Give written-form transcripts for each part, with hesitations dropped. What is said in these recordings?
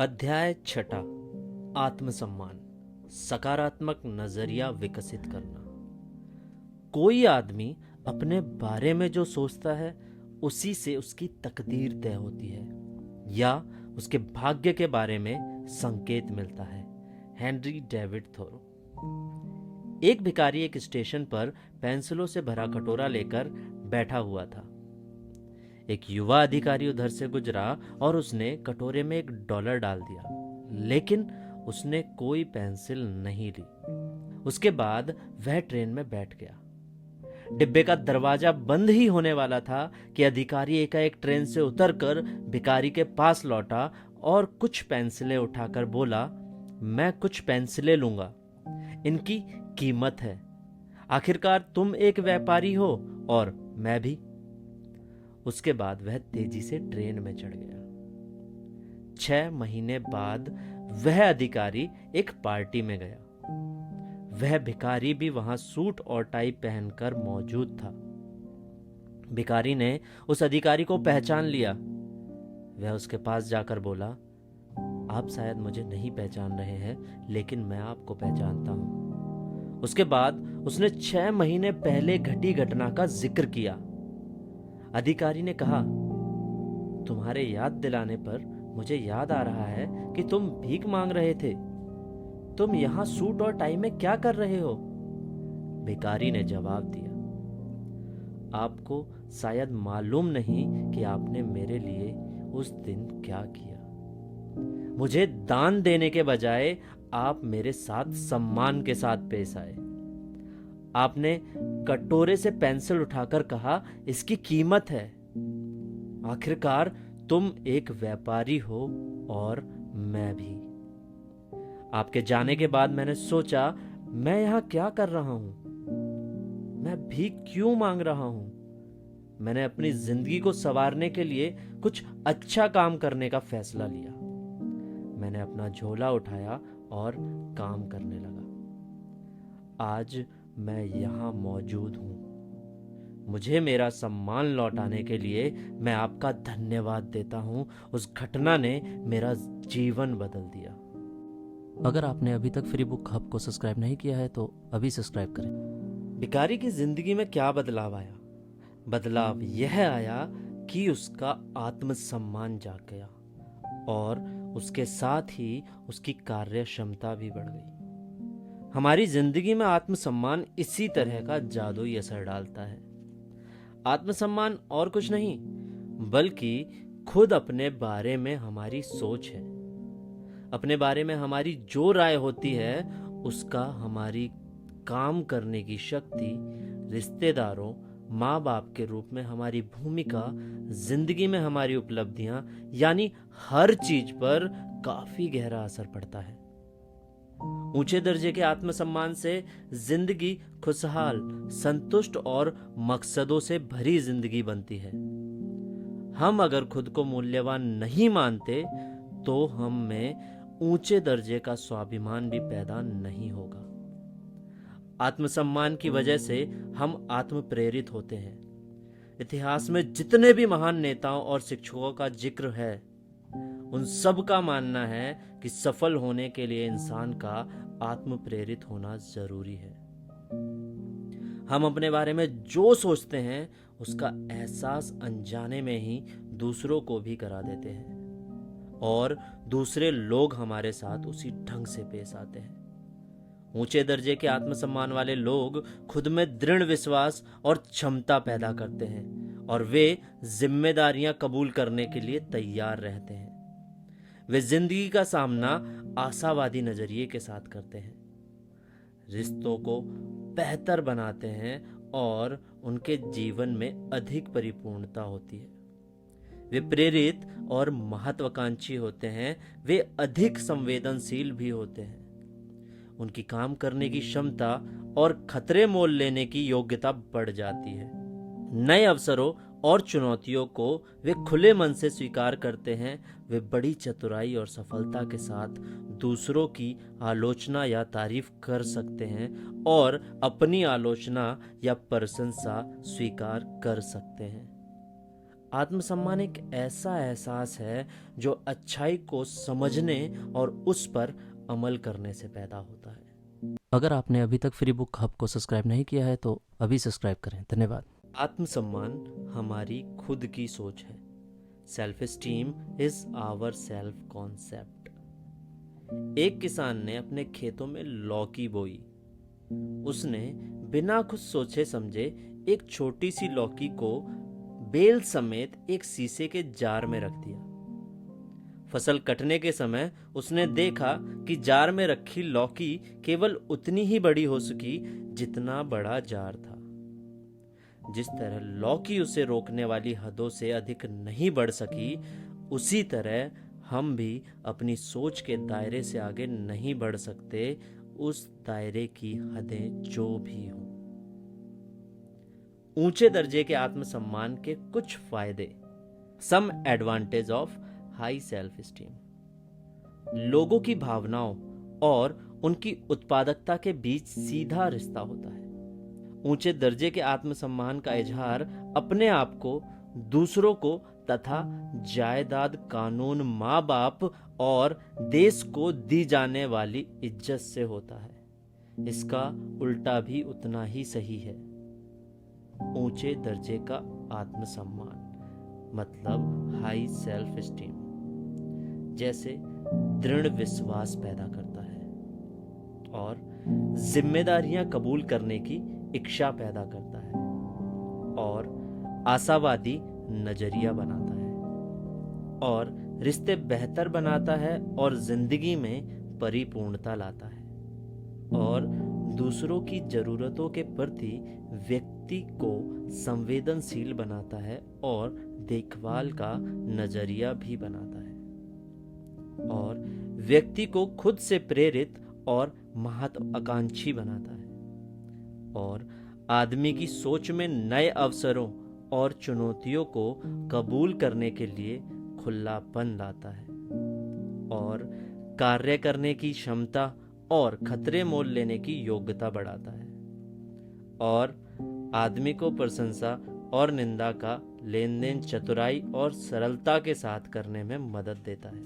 अध्याय छठा, आत्मसम्मान, सकारात्मक नजरिया विकसित करना। कोई आदमी अपने बारे में जो सोचता है उसी से उसकी तकदीर तय होती है या उसके भाग्य के बारे में संकेत मिलता है। Henry David Thoreau. एक भिखारी एक स्टेशन पर पेंसिलों से भरा कटोरा लेकर बैठा हुआ था। एक युवा अधिकारी उधर से गुजरा और उसने कटोरे में $1 डाल दिया, लेकिन उसने कोई पेंसिल नहीं ली। उसके बाद वह ट्रेन में बैठ गया। डिब्बे का दरवाजा बंद ही होने वाला था कि अधिकारी एकाएक ट्रेन से उतरकर भिखारी के पास लौटा और कुछ पेंसिलें उठाकर बोला, मैं कुछ पेंसिलें लूंगा, इनकी कीमत है। आखिरकार तुम एक व्यापारी हो और मैं भी। उसके बाद वह तेजी से ट्रेन में चढ़ गया। 6 महीने बाद वह अधिकारी एक पार्टी में गया। वह भिखारी भी वहां सूट और टाई पहनकर मौजूद था। भिखारी ने उस अधिकारी को पहचान लिया। वह उसके पास जाकर बोला, आप शायद मुझे नहीं पहचान रहे हैं, लेकिन मैं आपको पहचानता हूं। उसके बाद उसने 6 महीने पहले घटी घटना का जिक्र किया। अधिकारी ने कहा, तुम्हारे याद दिलाने पर मुझे याद आ रहा है कि तुम भीख मांग रहे थे। तुम यहां सूट और टाई में क्या कर रहे हो? भिखारी ने जवाब दिया, आपको शायद मालूम नहीं कि आपने मेरे लिए उस दिन क्या किया। मुझे दान देने के बजाय आप मेरे साथ सम्मान के साथ पेश आए। आपने कटोरे से पेंसिल उठाकर कहा, इसकी कीमत है। आखिरकार तुम एक व्यापारी हो और मैं भी। आपके जाने के बाद मैंने सोचा, मैं यहां क्या कर रहा हूं? मैं भीख क्यों मांग रहा हूं? मैंने अपनी जिंदगी को संवारने के लिए कुछ अच्छा काम करने का फैसला लिया। मैंने अपना झोला उठाया और काम करने लगा। आज मैं यहां मौजूद हूं। मुझे मेरा सम्मान लौटाने के लिए मैं आपका धन्यवाद देता हूं। उस घटना ने मेरा जीवन बदल दिया। अगर आपने अभी तक फ्री बुक हब को सब्सक्राइब नहीं किया है तो अभी सब्सक्राइब करें। भिखारी की जिंदगी में क्या बदलाव आया? बदलाव यह आया कि उसका आत्मसम्मान जाग गया और उसके साथ ही उसकी कार्य क्षमता भी बढ़ गई। हमारी जिंदगी में आत्मसम्मान इसी तरह का जादुई असर डालता है। आत्मसम्मान और कुछ नहीं, बल्कि खुद अपने बारे में हमारी सोच है। अपने बारे में हमारी जो राय होती है उसका हमारी काम करने की शक्ति, रिश्तेदारों, माँ बाप के रूप में हमारी भूमिका, जिंदगी में हमारी उपलब्धियां, यानी हर चीज पर काफी गहरा असर पड़ता है। ऊंचे दर्जे के आत्मसम्मान से जिंदगी खुशहाल, संतुष्ट और मकसदों से भरी जिंदगी बनती है। हम अगर खुद को मूल्यवान नहीं मानते तो हम में ऊंचे दर्जे का स्वाभिमान भी पैदा नहीं होगा। आत्मसम्मान की वजह से हम आत्म प्रेरित होते हैं। इतिहास में जितने भी महान नेताओं और शिक्षकों का जिक्र है, उन सब का मानना है कि सफल होने के लिए इंसान का आत्म प्रेरित होना जरूरी है। हम अपने बारे में जो सोचते हैं उसका एहसास अनजाने में ही दूसरों को भी करा देते हैं और दूसरे लोग हमारे साथ उसी ढंग से पेश आते हैं। ऊंचे दर्जे के आत्मसम्मान वाले लोग खुद में दृढ़ विश्वास और क्षमता पैदा करते हैं और वे जिम्मेदारियां कबूल करने के लिए तैयार रहते हैं। वे जिंदगी का सामना आशावादी नजरिए के साथ करते हैं, रिश्तों को बेहतर बनाते हैं और उनके जीवन में अधिक परिपूर्णता होती है। वे प्रेरित और महत्वाकांक्षी होते हैं। वे अधिक संवेदनशील भी होते हैं। उनकी काम करने की क्षमता और खतरे मोल लेने की योग्यता बढ़ जाती है। नए अवसरों और चुनौतियों को वे खुले मन से स्वीकार करते हैं। वे बड़ी चतुराई और सफलता के साथ दूसरों की आलोचना या तारीफ कर सकते हैं और अपनी आलोचना या प्रशंसा स्वीकार कर सकते हैं। आत्मसम्मान एक ऐसा एहसास है जो अच्छाई को समझने और उस पर अमल करने से पैदा होता है। अगर आपने अभी तक फ्री बुक हब को सब्सक्राइब नहीं किया है तो अभी सब्सक्राइब करें। धन्यवाद। आत्मसम्मान हमारी खुद की सोच है। Self esteem is our self concept. एक किसान ने अपने खेतों में लौकी बोई। उसने बिना कुछ सोचे समझे एक छोटी सी लौकी को बेल समेत एक शीशे के जार में रख दिया। फसल कटने के समय उसने देखा कि जार में रखी लौकी केवल उतनी ही बड़ी हो सकी जितना बड़ा जार था। जिस तरह लौकी उसे रोकने वाली हदों से अधिक नहीं बढ़ सकी, उसी तरह हम भी अपनी सोच के दायरे से आगे नहीं बढ़ सकते, उस दायरे की हदें जो भी हों। ऊंचे दर्जे के आत्मसम्मान के कुछ फायदे। Some advantage of high self esteem. लोगों की भावनाओं और उनकी उत्पादकता के बीच सीधा रिश्ता होता है। ऊंचे दर्जे के आत्मसम्मान का इजहार अपने आप को, दूसरों को तथा जायदाद, कानून, माँ बाप और देश को दी जाने वाली इज्जत से होता है। इसका उल्टा भी उतना ही सही है। ऊंचे दर्जे का आत्मसम्मान मतलब हाई सेल्फ एस्टीम जैसे दृढ़ विश्वास पैदा करता है और जिम्मेदारियां कबूल करने की इच्छा पैदा करता है और आशावादी नजरिया बनाता है और रिश्ते बेहतर बनाता है और जिंदगी में परिपूर्णता लाता है और दूसरों की जरूरतों के प्रति व्यक्ति को संवेदनशील बनाता है और देखभाल का नजरिया भी बनाता है और व्यक्ति को खुद से प्रेरित और महत्वाकांक्षी बनाता है और आदमी की सोच में नए अवसरों और चुनौतियों को कबूल करने के लिए खुलापन लाता है और कार्य करने की क्षमता और खतरे मोल लेने की योग्यता बढ़ाता है और आदमी को प्रशंसा और निंदा का लेन देन चतुराई और सरलता के साथ करने में मदद देता है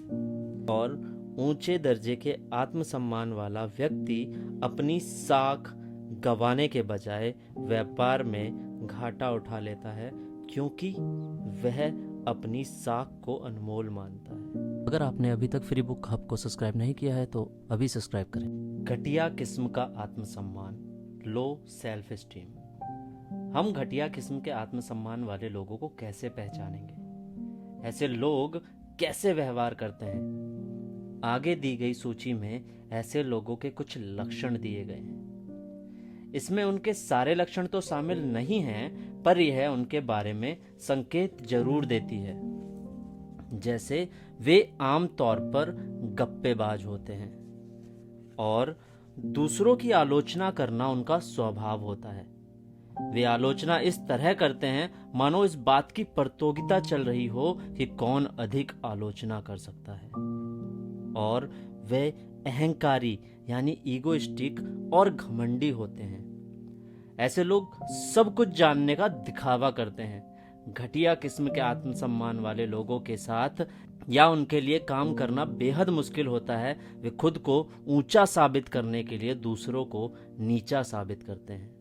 और ऊंचे दर्जे के आत्मसम्मान वाला व्यक्ति अपनी साख गंवाने के बजाय व्यापार में घाटा उठा लेता है क्योंकि वह अपनी साख को अनमोल मानता है। अगर आपने अभी तक फ्री बुक हब को सब्सक्राइब नहीं किया है तो अभी सब्सक्राइब करें। घटिया किस्म का आत्मसम्मान, लो सेल्फ एस्टीम। हम घटिया किस्म के आत्मसम्मान वाले लोगों को कैसे पहचानेंगे? ऐसे लोग कैसे व्यवहार करते हैं? आगे दी गई सूची में ऐसे लोगों के कुछ लक्षण दिए गए हैं। इसमें उनके सारे लक्षण तो शामिल नहीं हैं, पर यह उनके बारे में संकेत जरूर देती है। जैसे वे आम तौर पर गप्पेबाज होते हैं और दूसरों की आलोचना करना उनका स्वभाव होता है। वे आलोचना इस तरह करते हैं मानो इस बात की प्रतियोगिता चल रही हो कि कौन अधिक आलोचना कर सकता है और वे अहंकारी यानी ईगोइस्टिक और घमंडी होते हैं। ऐसे लोग सब कुछ जानने का दिखावा करते हैं। घटिया किस्म के आत्मसम्मान वाले लोगों के साथ या उनके लिए काम करना बेहद मुश्किल होता है। वे खुद को ऊंचा साबित करने के लिए दूसरों को नीचा साबित करते हैं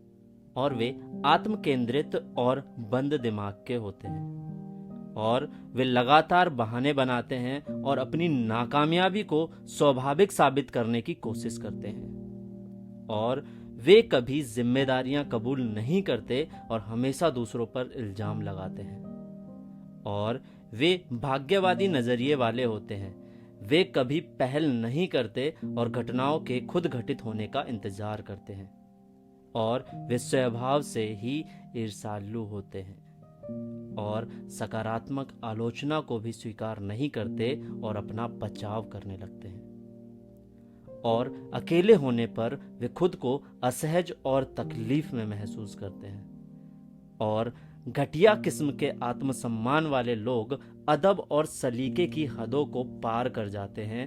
और वे आत्म केंद्रित और बंद दिमाग के होते हैं और वे लगातार बहाने बनाते हैं और अपनी नाकामयाबी को स्वाभाविक साबित करने की कोशिश करते हैं और वे कभी जिम्मेदारियां कबूल नहीं करते और हमेशा दूसरों पर इल्जाम लगाते हैं और वे भाग्यवादी नजरिए वाले होते हैं। वे कभी पहल नहीं करते और घटनाओं के खुद घटित होने का इंतजार करते हैं और वे स्वभाव से ही ईर्ष्यालु होते हैं और सकारात्मक आलोचना को भी स्वीकार नहीं करते और अपना बचाव करने लगते हैं और अकेले होने पर वे खुद को असहज और तकलीफ में महसूस करते हैं और घटिया किस्म के आत्मसम्मान वाले लोग अदब और सलीके की हदों को पार कर जाते हैं।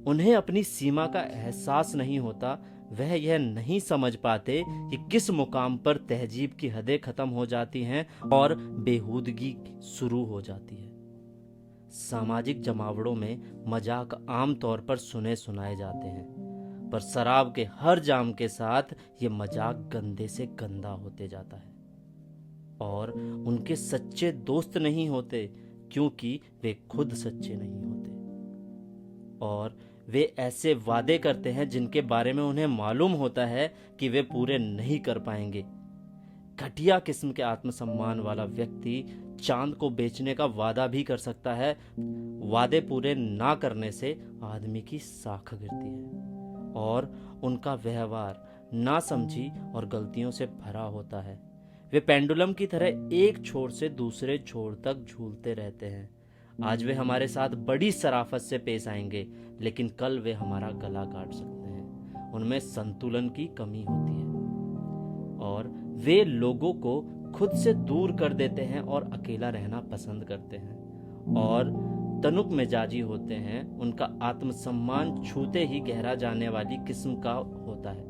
उन्हें अपनी सीमा का एहसास नहीं होता। वह यह नहीं समझ पाते कि किस मुकाम पर तहजीब की हदें खत्म हो जाती हैं और बेहूदगी शुरू हो जाती है। सामाजिक जमावड़ों में मजाक आम तौर पर सुने सुनाए जाते हैं, पर शराब के हर जाम के साथ ये मजाक गंदे से गंदा होते जाता है और उनके सच्चे दोस्त नहीं होते क्योंकि वे खुद सच्चे नहीं होते और वे ऐसे वादे करते हैं जिनके बारे में उन्हें मालूम होता है कि वे पूरे नहीं कर पाएंगे। घटिया किस्म के आत्मसम्मान वाला व्यक्ति चांद को बेचने का वादा भी कर सकता है। वादे पूरे ना करने से आदमी की साख गिरती है और उनका व्यवहार नासमझी और गलतियों से भरा होता है। वे पेंडुलम की तरह एक छोर से दूसरे छोर तक झूलते रहते हैं। आज वे हमारे साथ बड़ी शराफत से पेश आएंगे, लेकिन कल वे हमारा गला काट सकते हैं। उनमें संतुलन की कमी होती है और वे लोगों को खुद से दूर कर देते हैं और अकेला रहना पसंद करते हैं और तनुक मिजाजी होते हैं। उनका आत्मसम्मान छूते ही गहरा जाने वाली किस्म का होता है।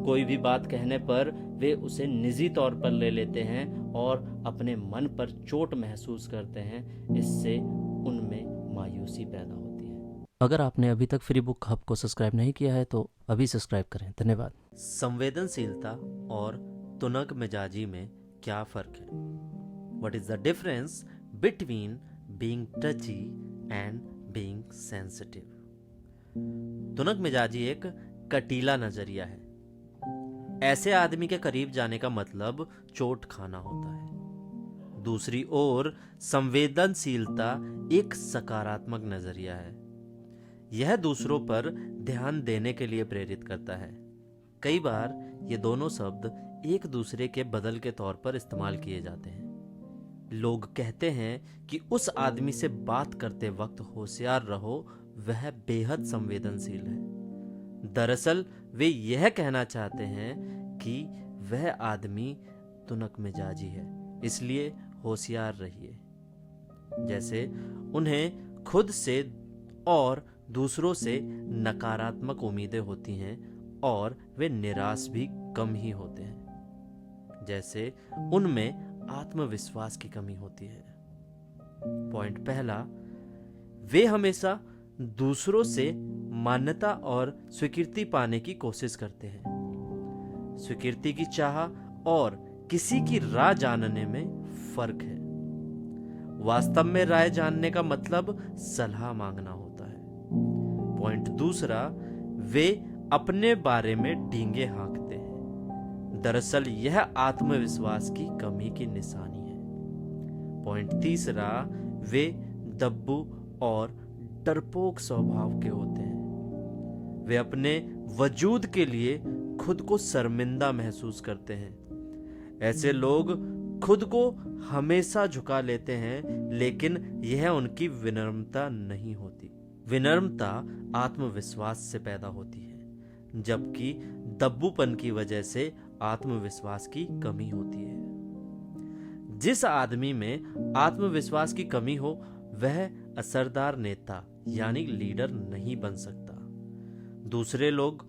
कोई भी बात कहने पर वे उसे निजी तौर पर ले लेते हैं और अपने मन पर चोट महसूस करते हैं। इससे उनमें मायूसी पैदा होती है। अगर आपने अभी तक फ्री बुक हब को सब्सक्राइब नहीं किया है तो अभी सब्सक्राइब करें। धन्यवाद। संवेदनशीलता और तुनक मिजाजी में क्या फ़र्क है? What is the difference between being touchy and being sensitive? तुनक मिजाजी एक कटीला नजरिया है। ऐसे आदमी के करीब जाने का मतलब चोट खाना होता है। दूसरी ओर संवेदनशीलता एक सकारात्मक नजरिया है। यह दूसरों पर ध्यान देने के लिए प्रेरित करता है। कई बार ये दोनों शब्द एक दूसरे के बदल के तौर पर इस्तेमाल किए जाते हैं। लोग कहते हैं कि उस आदमी से बात करते वक्त होशियार रहो, वह बेहद संवेदनशील है। दरअसल वे यह कहना चाहते हैं कि वह आदमी तुनक मिजाजी है, इसलिए होशियार रहिए। जैसे उन्हें खुद से और दूसरों से नकारात्मक उम्मीदें होती हैं और वे निराश भी कम ही होते हैं। जैसे उनमें आत्मविश्वास की कमी होती है। पॉइंट पहला, वे हमेशा दूसरों से मान्यता और स्वीकृति पाने की कोशिश करते हैं। स्वीकृति की चाह और किसी की राय जानने में फर्क है। वास्तव में राय जानने का मतलब सलाह मांगना होता है। पॉइंट दूसरा, वे अपने बारे में डींगे हाँकते हैं। दरअसल यह आत्मविश्वास की कमी की निशानी है। पॉइंट तीसरा, वे दब्बू और डरपोक स्वभाव के होते हैं। वे अपने वजूद के लिए खुद को शर्मिंदा महसूस करते हैं। ऐसे लोग खुद को हमेशा झुका लेते हैं, लेकिन यह उनकी विनम्रता नहीं होती। विनम्रता आत्मविश्वास से पैदा होती है, जबकि दब्बूपन की वजह से आत्मविश्वास की कमी होती है। जिस आदमी में आत्मविश्वास की कमी हो, वह असरदार नेता यानी लीडर नहीं बन सकता। दूसरे लोग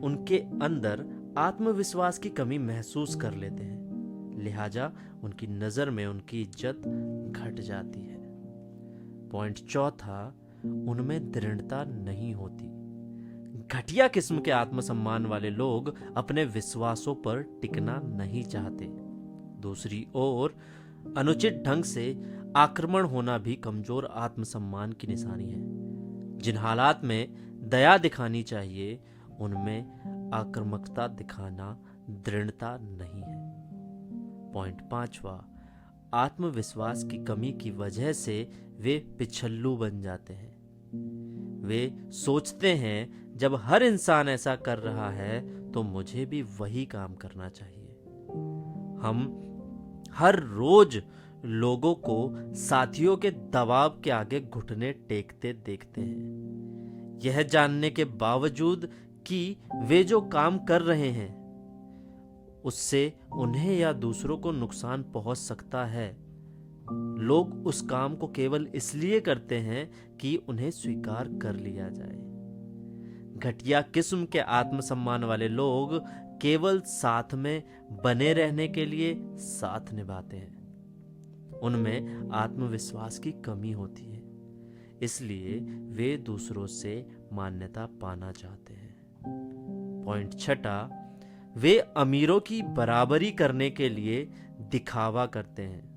उनके अंदर आत्मविश्वास की कमी महसूस कर लेते हैं, लिहाजा उनकी नजर में उनकी इज्जत घट जाती है। पॉइंट चौथा, उनमें दृढ़ता नहीं होती। घटिया किस्म के आत्मसम्मान वाले लोग अपने विश्वासों पर टिकना नहीं चाहते। दूसरी ओर अनुचित ढंग से आक्रमण होना भी कमजोर आत्मसम्मान की निशानी है। जिन हालात में दया दिखानी चाहिए, उनमें आक्रामकता दिखाना दृढ़ता नहीं है। पॉइंट पांचवा, आत्मविश्वास की कमी की वजह से वे पिछल्लू बन जाते हैं। वे सोचते हैं जब हर इंसान ऐसा कर रहा है तो मुझे भी वही काम करना चाहिए। हम हर रोज लोगों को साथियों के दबाव के आगे घुटने टेकते देखते हैं, यह जानने के बावजूद कि वे जो काम कर रहे हैं उससे उन्हें या दूसरों को नुकसान पहुंच सकता है। लोग उस काम को केवल इसलिए करते हैं कि उन्हें स्वीकार कर लिया जाए। घटिया किस्म के आत्मसम्मान वाले लोग केवल साथ में बने रहने के लिए साथ निभाते हैं। उनमें आत्मविश्वास की कमी होती है, इसलिए वे दूसरों से मान्यता पाना चाहते हैं। पॉइंट छठा, वे अमीरों की बराबरी करने के लिए दिखावा करते हैं।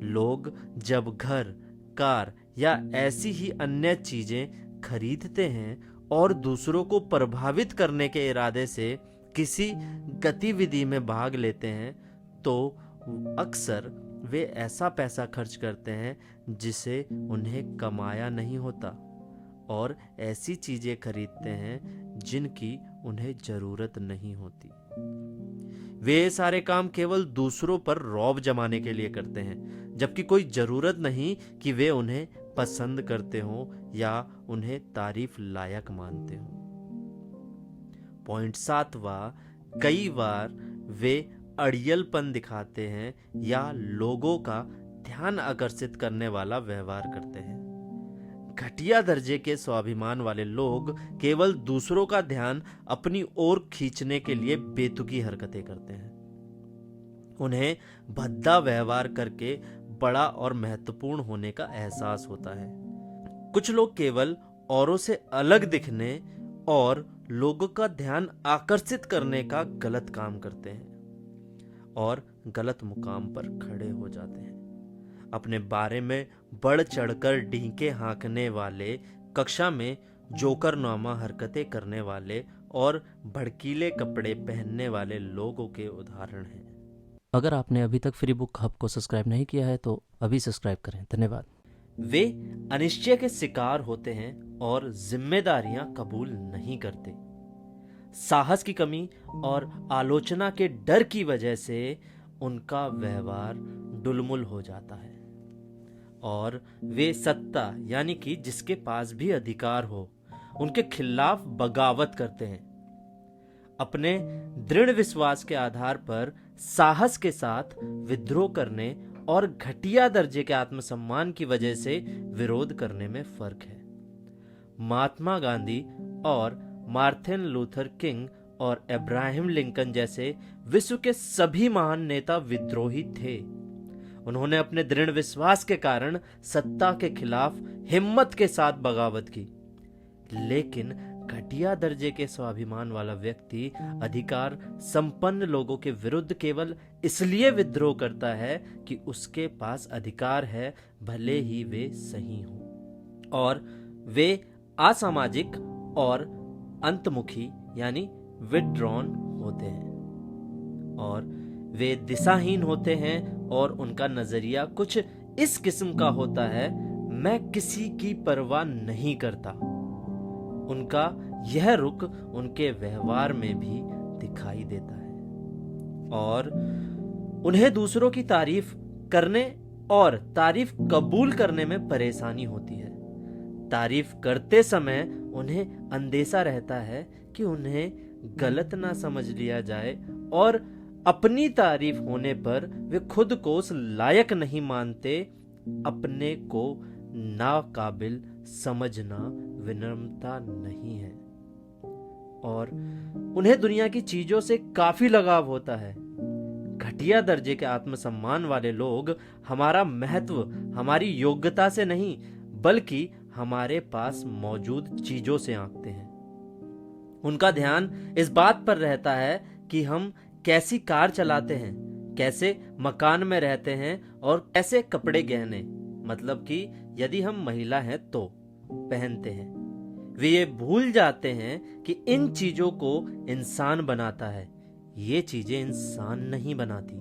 लोग जब घर, कार या ऐसी ही अन्य चीजें खरीदते हैं और दूसरों को प्रभावित करने के इरादे से किसी गतिविधि में भाग लेते हैं, तो अक्सर वे ऐसा पैसा खर्च करते हैं जिसे उन्हें कमाया नहीं होता और ऐसी चीजें खरीदते हैं जिनकी उन्हें जरूरत नहीं होती। वे सारे काम केवल दूसरों पर रौब जमाने के लिए करते हैं, जबकि कोई जरूरत नहीं कि वे उन्हें पसंद करते हों या उन्हें तारीफ लायक मानते हों। पॉइंट 7वां, कई बार वे अड़ियलपन दिखाते हैं या लोगों का ध्यान आकर्षित करने वाला व्यवहार करते हैं। घटिया दर्जे के स्वाभिमान वाले लोग केवल दूसरों का ध्यान अपनी ओर खींचने के लिए बेतुकी हरकतें करते हैं। उन्हें भद्दा व्यवहार करके बड़ा और महत्वपूर्ण होने का एहसास होता है। कुछ लोग केवल औरों से अलग दिखने और लोगों का ध्यान आकर्षित करने का गलत काम करते हैं और गलत मुकाम पर खड़े हो जाते हैं। अपने बारे में बढ़ चढ़कर डींके हाँकने वाले, कक्षा में जोकरनुमा हरकतें करने वाले और भड़कीले कपड़े पहनने वाले लोगों के उदाहरण हैं। अगर आपने अभी तक फ्री बुक हब को सब्सक्राइब नहीं किया है तो अभी सब्सक्राइब करें। धन्यवाद। वे अनिश्चय के शिकार होते हैं और जिम्मेदारियां कबूल नहीं करते। साहस की कमी और आलोचना के डर की वजह से उनका व्यवहार डुलमुल हो जाता है और वे सत्ता यानी कि जिसके पास भी अधिकार हो उनके खिलाफ बगावत करते हैं। अपने दृढ़ विश्वास के आधार पर साहस के साथ विद्रोह करने और घटिया दर्जे के आत्मसम्मान की वजह से विरोध करने में फर्क है। महात्मा गांधी और मार्टिन लूथर किंग और अब्राहम लिंकन जैसे विश्व के सभी महान नेता विद्रोही थे। उन्होंने अपने दृढ़ विश्वास के कारण सत्ता के खिलाफ हिम्मत के साथ बगावत की। लेकिन घटिया दर्जे के स्वाभिमान वाला व्यक्ति अधिकार संपन्न लोगों के विरुद्ध केवल इसलिए विद्रोह करता है कि उसके पास अधिकार है, भले ही वे सही हों। और वे असामाजिक और अंतमुखी यानी विथड्रॉन होते हैं और वे दिशाहीन होते हैं और उनका नजरिया कुछ इस किस्म का होता है, मैं किसी की परवाह नहीं करता। उनका यह रुख उनके व्यवहार में भी दिखाई देता है और उन्हें दूसरों की तारीफ करने और तारीफ कबूल करने में परेशानी होती है। तारीफ करते समय उन्हें अंदेशा रहता है कि उन्हें गलत ना समझ लिया जाए और अपनी तारीफ होने पर वे खुद को उस लायक नहीं मानते। अपने को नाकाबिल समझना विनम्रता नहीं है और उन्हें दुनिया की चीजों से काफी लगाव होता है। घटिया दर्जे के आत्मसम्मान वाले लोग हमारा महत्व हमारी योग्यता से नहीं बल्कि हमारे पास मौजूद चीजों से आंकते हैं। उनका ध्यान इस बात पर रहता है कि हम कैसी कार चलाते हैं, कैसे मकान में रहते हैं और कैसे कपड़े गहने, मतलब कि यदि हम महिला हैं तो पहनते हैं। वे ये भूल जाते हैं कि इन चीजों को इंसान बनाता है, ये चीजें इंसान नहीं बनाती।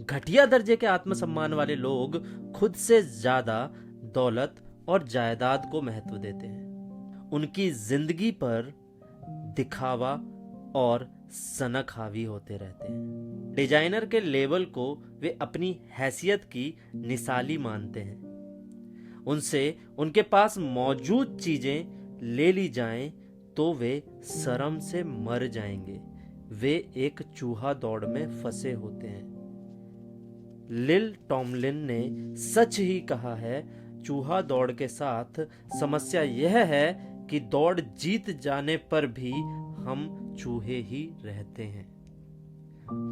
घटिया दर्जे के आत्मसम्मान वाले लोग खुद से ज्यादा दौलत और जायदाद को महत्व देते हैं। उनकी जिंदगी पर दिखावा और सनक हावी होते रहते हैं। डिजाइनर के लेबल को वे अपनी हैसियत की निशानी मानते हैं। उनसे उनके पास मौजूद चीजें ले ली जाएं तो वे शर्म से मर जाएंगे। वे एक चूहा दौड़ में फंसे होते हैं। लिल टॉमलिन ने सच ही कहा है, चूहा दौड़ के साथ समस्या यह है कि दौड़ जीत जाने पर भी हम चूहे ही रहते हैं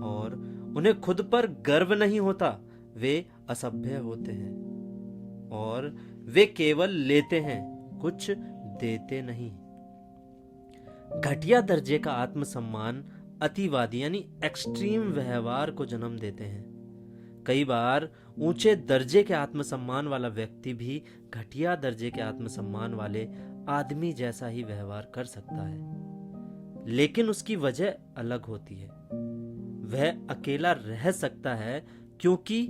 और उन्हें खुद पर गर्व नहीं होता, वे असभ्य होते हैं और वे केवल लेते हैं, कुछ देते नहीं। घटिया दर्जे का आत्मसम्मान अतिवादी यानी एक्सट्रीम व्यवहार को जन्म देते हैं। कई बार ऊंचे दर्जे के आत्मसम्मान वाला व्यक्ति भी घटिया दर्जे के आत्मसम्मान वाले आदमी जैसा ही व्यवहार कर सकता है, लेकिन उसकी वजह अलग होती है। वह अकेला रह सकता है क्योंकि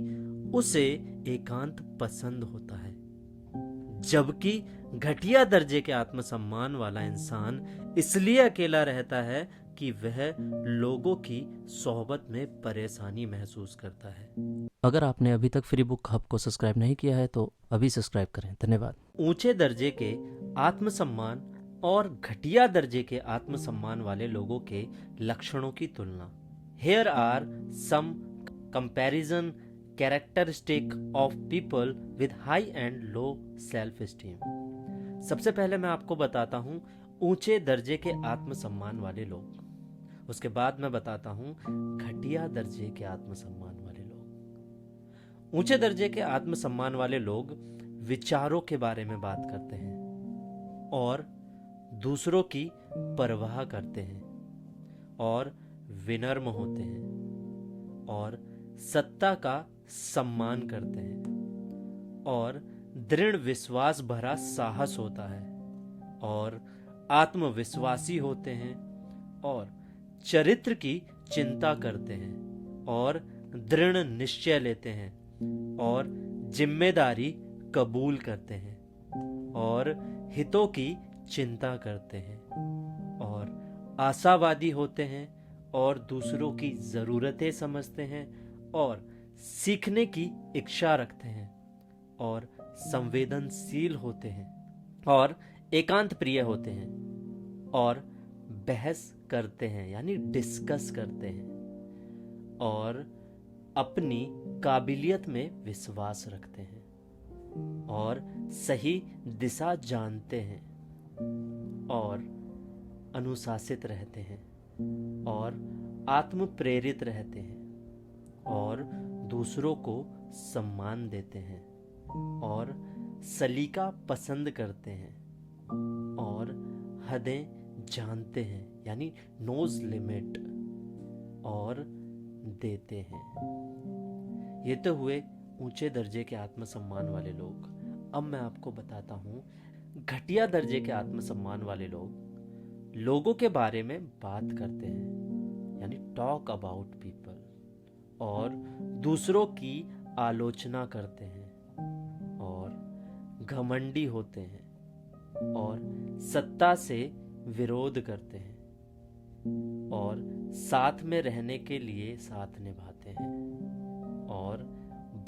उसे एकांत पसंद होता है, जबकि घटिया दर्जे के आत्मसम्मान वाला इंसान इसलिए अकेला रहता है कि वह लोगों की सोहबत में परेशानी महसूस करता है। अगर आपने अभी तक फ्री बुक हब को सब्सक्राइब नहीं किया है तो अभी सब्सक्राइब करें। धन्यवाद। ऊंचे दर्जे के आत्मसम्मान और घटिया दर्जे के आत्मसम्मान वाले लोगों के लक्षणों की तुलना। Here are some comparison characteristic of people with high and low self-esteem। सबसे पहले मैं आपको बताता हूँ ऊंचे दर्जे के आत्मसम्मान वाले लोग, उसके बाद मैं बताता हूँ घटिया दर्जे के आत्मसम्मान वाले लोग। ऊंचे दर्जे के आत्मसम्मान वाले लोग विचारों के बारे में बात करते हैं और दूसरों की परवाह करते हैं और विनम्र होते हैं और सत्ता का सम्मान करते हैं और दृढ़ विश्वास भरा साहस होता है और आत्मविश्वासी होते हैं और चरित्र की चिंता करते हैं और दृढ़ निश्चय लेते हैं और जिम्मेदारी कबूल करते हैं और हितों की चिंता करते हैं और आशावादी होते हैं और दूसरों की जरूरतें समझते हैं और सीखने की इच्छा रखते हैं और संवेदनशील होते हैं और एकांत प्रिय होते हैं और बहस करते हैं यानी डिस्कस करते हैं और अपनी काबिलियत में विश्वास रखते हैं और सही दिशा जानते हैं और अनुशासित रहते हैं और आत्म प्रेरित रहते हैं और दूसरों को सम्मान देते हैं और सलीका पसंद करते हैं और हदें जानते हैं यानी नोज लिमिट और देते हैं। ये तो हुए ऊंचे दर्जे के आत्मसम्मान वाले लोग। अब मैं आपको बताता हूँ घटिया दर्जे के आत्मसम्मान वाले लोग लोगों के बारे में बात करते हैं यानी टॉक अबाउट पीपल और दूसरों की आलोचना करते हैं और घमंडी होते हैं और सत्ता से विरोध करते हैं और साथ में रहने के लिए साथ निभाते हैं और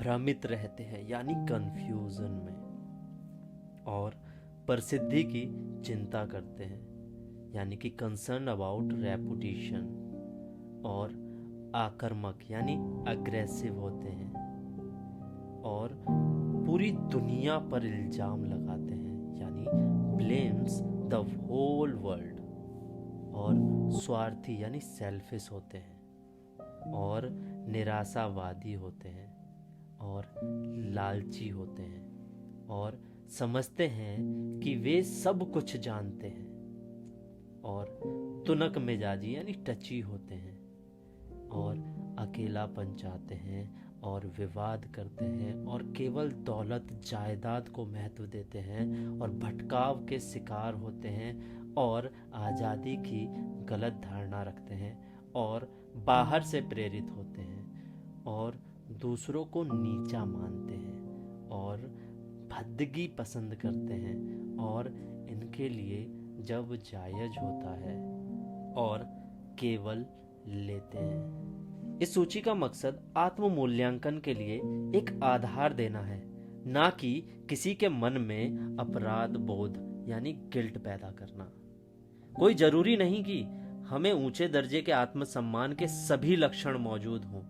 भ्रमित रहते हैं यानी कंफ्यूजन में और प्रसिद्धि की चिंता करते हैं यानी कि कंसर्न अबाउट रेपुटेशन और आक्रामक यानी अग्रेसिव होते हैं और पूरी दुनिया पर इल्जाम लगाते हैं यानी ब्लेम्स द होल वर्ल्ड और स्वार्थी यानी सेल्फिश होते हैं और निराशावादी होते हैं और लालची होते हैं और समझते हैं कि वे सब कुछ जानते हैं और तुनक मिजाजी यानी टची होते हैं और अकेलापन चाहते हैं और विवाद करते हैं और केवल दौलत जायदाद को महत्व देते हैं और भटकाव के शिकार होते हैं और आज़ादी की गलत धारणा रखते हैं और बाहर से प्रेरित होते हैं और दूसरों को नीचा मानते हैं और भद्दगी पसंद करते हैं और इनके लिए जब जायज होता है और केवल लेते हैं। इस सूची का मकसद आत्म मूल्यांकन के लिए एक आधार देना है, ना कि किसी के मन में अपराध बोध यानी गिल्ट पैदा करना। कोई जरूरी नहीं कि हमें ऊंचे दर्जे के आत्मसम्मान के सभी लक्षण मौजूद हों।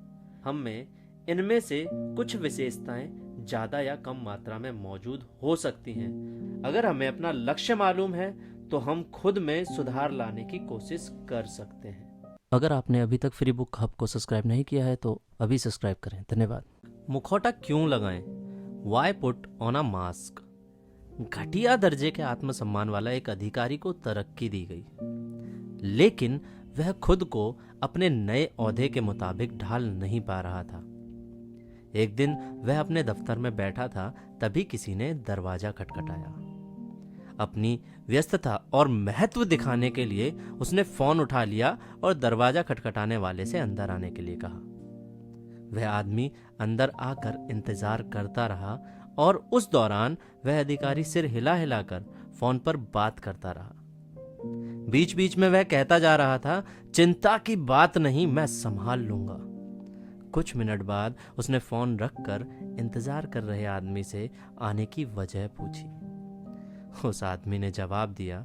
हम में इनमें से कुछ विशेषताएं ज्यादा या कम मात्रा में मौजूद हो सकती हैं। अगर हमें अपना लक्ष्य मालूम है तो हम खुद में सुधार लाने की कोशिश कर सकते हैं। अगर आपने अभी तक फ्री बुक हब को सब्सक्राइब नहीं किया है तो अभी सब्सक्राइब करें। धन्यवाद। मुखौटा क्यों लगाएं? Why put on a mask? घटिया दर्जे के आत्मसम्मान वाला एक अधिकारी को तरक्की दी गई, लेकिन वह खुद को अपने नए ओहदे के मुताबिक ढाल नहीं पा रहा था। एक दिन वह अपने दफ्तर में बैठा था, तभी किसी ने दरवाजा खटखटाया। अपनी व्यस्तता और महत्व दिखाने के लिए उसने फोन उठा लिया और दरवाजा खटखटाने वाले से अंदर आने के लिए कहा। वह आदमी अंदर आकर इंतजार करता रहा और उस दौरान वह अधिकारी सिर हिला हिलाकर फोन पर बात करता रहा। बीच बीच में वह कहता जा रहा था, चिंता की बात नहीं, मैं संभाल लूंगा। कुछ मिनट बाद उसने फोन रखकर इंतजार कर रहे आदमी से आने की वजह पूछी। उस आदमी ने जवाब दिया,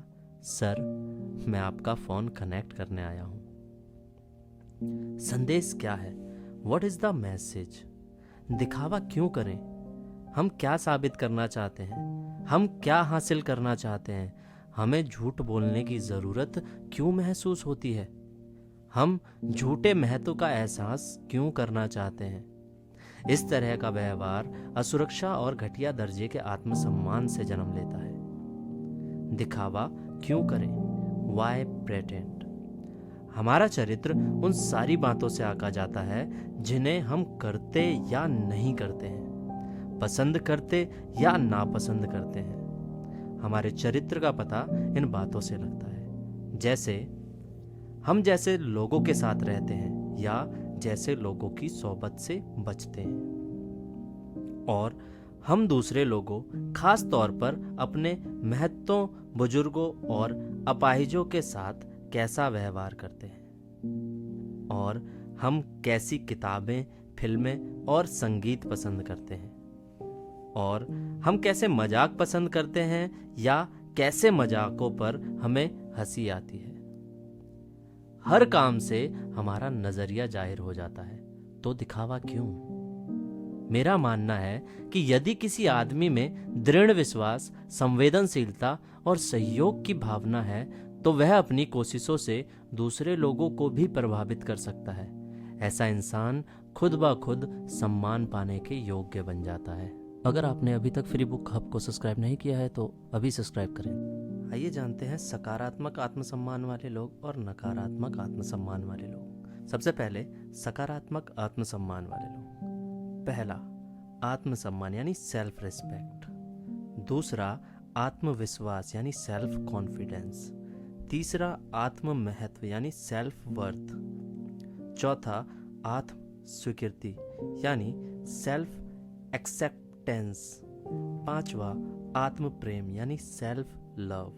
सर, मैं आपका फोन कनेक्ट करने आया हूं। संदेश क्या है? What is the message? दिखावा क्यों करें? हम क्या साबित करना चाहते हैं? हम क्या हासिल करना चाहते हैं? हमें झूठ बोलने की जरूरत क्यों महसूस होती है? हम झूठे महत्व का एहसास क्यों करना चाहते हैं? इस तरह का व्यवहार असुरक्षा और घटिया दर्जे के आत्मसम्मान से जन्म लेता है। दिखावा क्यों करें? Why pretend? हमारा चरित्र उन सारी बातों से आका जाता है जिन्हें हम करते या नहीं करते हैं, पसंद करते या नापसंद करते हैं। हमारे चरित्र का पता इन बातों से लगता है, जैसे हम जैसे लोगों के साथ रहते हैं या जैसे लोगों की सोबत से बचते हैं, और हम दूसरे लोगों, खास तौर पर अपने महत्वों, बुजुर्गों और अपाहिजों के साथ कैसा व्यवहार करते हैं, और हम कैसी किताबें, फिल्में और संगीत पसंद करते हैं, और हम कैसे मजाक पसंद करते हैं या कैसे मजाकों पर हमें हंसी आती है। हर काम से हमारा नजरिया जाहिर हो जाता है, तो दिखावा क्यों? मेरा मानना है कि यदि किसी आदमी में दृढ़ विश्वास, संवेदनशीलता और सहयोग की भावना है तो वह अपनी कोशिशों से दूसरे लोगों को भी प्रभावित कर सकता है। ऐसा इंसान खुद ब खुद सम्मान पाने के योग्य बन जाता है। अगर आपने अभी तक फ्री बुक हब को सब्सक्राइब नहीं किया है तो अभी सब्सक्राइब करें। आइए जानते हैं सकारात्मक आत्मसम्मान वाले लोग और नकारात्मक आत्मसम्मान वाले लोग। सबसे पहले सकारात्मक आत्मसम्मान वाले लोग। पहला, आत्मसम्मान यानी सेल्फ रिस्पेक्ट। दूसरा, आत्मविश्वास यानी सेल्फ कॉन्फिडेंस। तीसरा, आत्म महत्व यानी सेल्फ वर्थ। चौथा, आत्म स्वीकृति यानी सेल्फ एक्सेप्टेंस। पांचवा, आत्म प्रेम यानी सेल्फ लव।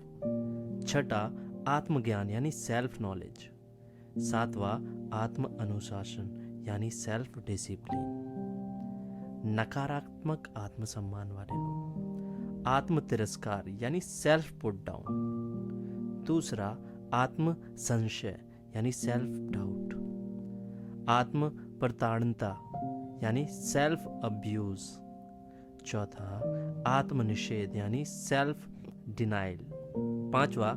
छठा, आत्मज्ञान यानी सेल्फ नॉलेज। सातवां, आत्म अनुशासन यानी सेल्फ डिसिप्लिन। नकारात्मक आत्मसम्मान वाले लोग। आत्म तिरस्कार यानी सेल्फ पुट डाउन। दूसरा, आत्म संशय यानी सेल्फ डाउट। आत्म प्रताड़नता यानी सेल्फ अब्यूज। चौथा, आत्म निषेध यानी सेल्फ डिनाइल। पांचवा,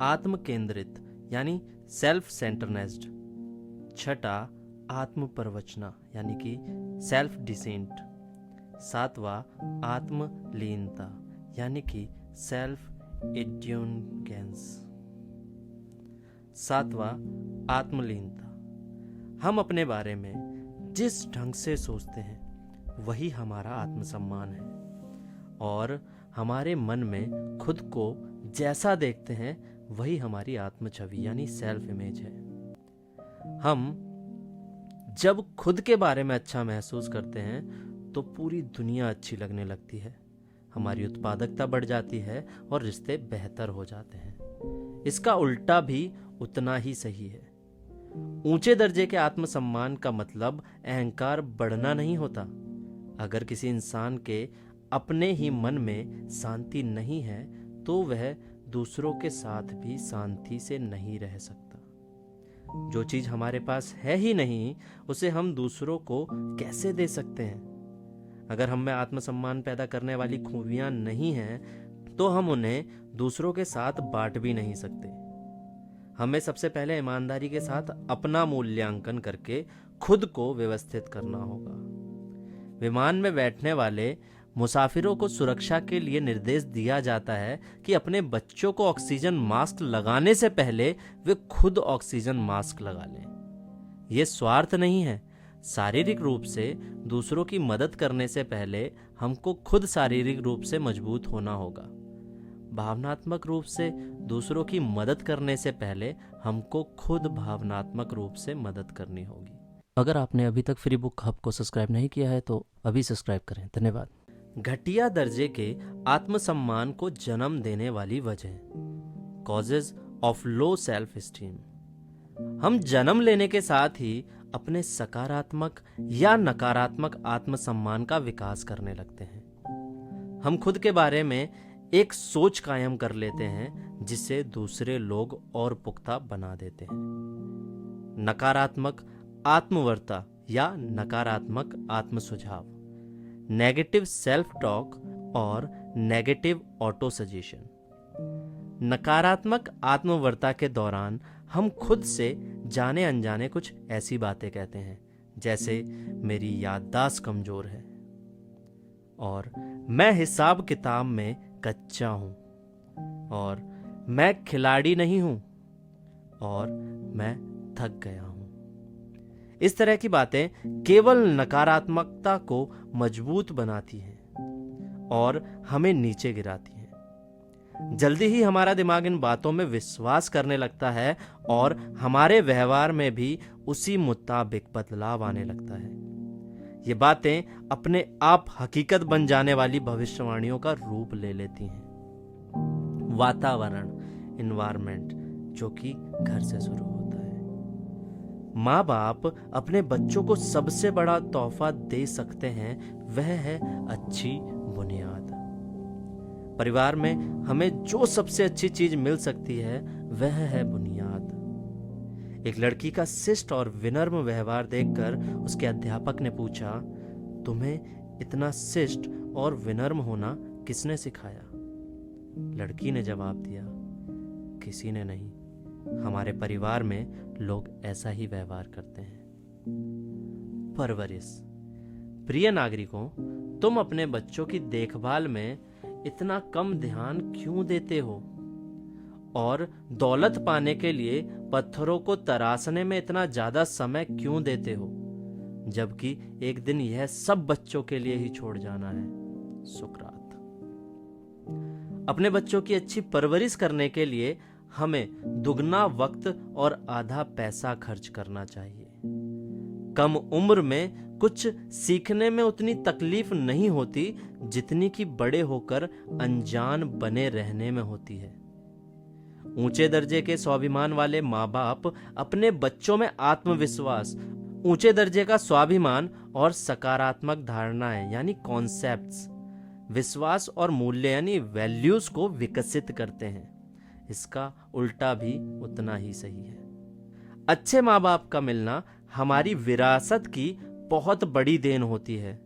आत्म केंद्रित यानी सेल्फ सेंटरनेस्ड। छठा, आत्म प्रवचना यानी कि सेल्फ डिसेंट। सातवां, आत्म लीनता यानी कि सेल्फ इंड्योरेंस। सातवां, आत्मलीनता। हम अपने बारे में जिस ढंग से सोचते हैं वही हमारा आत्मसम्मान है, और हमारे मन में खुद को जैसा देखते हैं वही हमारी आत्म छवि यानी सेल्फ इमेज है। हम जब खुद के बारे में अच्छा महसूस करते हैं तो पूरी दुनिया अच्छी लगने लगती है, हमारी उत्पादकता बढ़ जाती है और रिश्ते बेहतर हो जाते हैं। इसका उल्टा भी उतना ही सही है। ऊंचे दर्जे के आत्मसम्मान का मतलब अहंकार बढ़ना नहीं होता। अगर किसी इंसान के अपने ही मन में शांति नहीं है तो वह दूसरों के साथ भी शांति से नहीं रह सकता। जो चीज हमारे पास है ही नहीं उसे हम दूसरों को कैसे दे सकते हैं? अगर हम में आत्मसम्मान पैदा करने वाली खूबियां नहीं हैं तो हम उन्हें दूसरों के साथ बांट भी नहीं सकते। हमें सबसे पहले ईमानदारी के साथ अपना मूल्यांकन करके खुद को व्यवस्थित करना होगा। विमान में बैठने वाले मुसाफिरों को सुरक्षा के लिए निर्देश दिया जाता है कि अपने बच्चों को ऑक्सीजन मास्क लगाने से पहले वे खुद ऑक्सीजन मास्क लगा लें। यह स्वार्थ नहीं है। शारीरिक रूप से दूसरों की मदद करने से पहले हमको खुद शारीरिक रूप से मजबूत होना होगा। भावनात्मक रूप से दूसरों की मदद करने से पहले हमको खुद भावनात्मक रूप से मदद करनी होगी। अगर आपने अभी तक फ्री बुक हब को सब्सक्राइब नहीं किया है तो अभी सब्सक्राइब करें। धन्यवाद। घटिया दर्जे के आत्मसम्मान को जन्म देने वाली वजह, causes of low self esteem. हम जन्म लेने के साथ ही अपने सकारात्मक या नकारात्मक आत्मसम्मान का विकास करने लगते हैं। हम खुद के बारे में एक सोच कायम कर लेते हैं जिसे दूसरे लोग और पुख्ता बना देते हैं। नकारात्मक आत्मवर्ता या नकारात्मक आत्म सुझाव, नेगेटिव सेल्फ टॉक और नेगेटिव ऑटो सजेशन। नकारात्मक आत्मवर्ता के दौरान हम खुद से जाने अनजाने कुछ ऐसी बातें कहते हैं जैसे मेरी याददाश्त कमजोर है, और मैं हिसाब किताब में कच्चा हूं, और मैं खिलाड़ी नहीं हूं, और मैं थक गया हूं। इस तरह की बातें केवल नकारात्मकता को मजबूत बनाती हैं और हमें नीचे गिराती हैं। जल्दी ही हमारा दिमाग इन बातों में विश्वास करने लगता है और हमारे व्यवहार में भी उसी मुताबिक बदलाव आने लगता है। ये बातें अपने आप हकीकत बन जाने वाली भविष्यवाणियों का रूप ले लेती हैं। वातावरण, एनवायरनमेंट, जो कि घर से शुरू होता है। माँ बाप अपने बच्चों को सबसे बड़ा तोहफा दे सकते हैं, वह है अच्छी बुनियाद। परिवार में हमें जो सबसे अच्छी चीज मिल सकती है वह है बुनियाद। एक लड़की का शिष्ट और विनम्र व्यवहार देखकर उसके अध्यापक ने पूछा, तुम्हें इतना शिष्ट और विनम्र होना किसने सिखाया? लड़की ने जवाब दिया, किसी ने नहीं, हमारे परिवार में लोग ऐसा ही व्यवहार करते हैं। परवरिश। प्रिय नागरिकों, तुम अपने बच्चों की देखभाल में इतना कम ध्यान क्यों देते हो और दौलत पाने के लिए पत्थरों को तराशने में इतना ज्यादा समय क्यों देते हो, जबकि एक दिन यह सब बच्चों के लिए ही छोड़ जाना है? सुकरात। अपने बच्चों की अच्छी परवरिश करने के लिए हमें दुगना वक्त और आधा पैसा खर्च करना चाहिए। कम उम्र में कुछ सीखने में उतनी तकलीफ नहीं होती जितनी कि बड़े होकर अनजान बने रहने में होती है। ऊंचे दर्जे के स्वाभिमान वाले माँ बाप अपने बच्चों में आत्मविश्वास, ऊंचे दर्जे का स्वाभिमान और सकारात्मक धारणाएं यानी कॉन्सेप्ट्स, विश्वास और मूल्य यानी वैल्यूज को विकसित करते हैं। इसका उल्टा भी उतना ही सही है। अच्छे माँ बाप का मिलना हमारी विरासत की बहुत बड़ी देन होती है।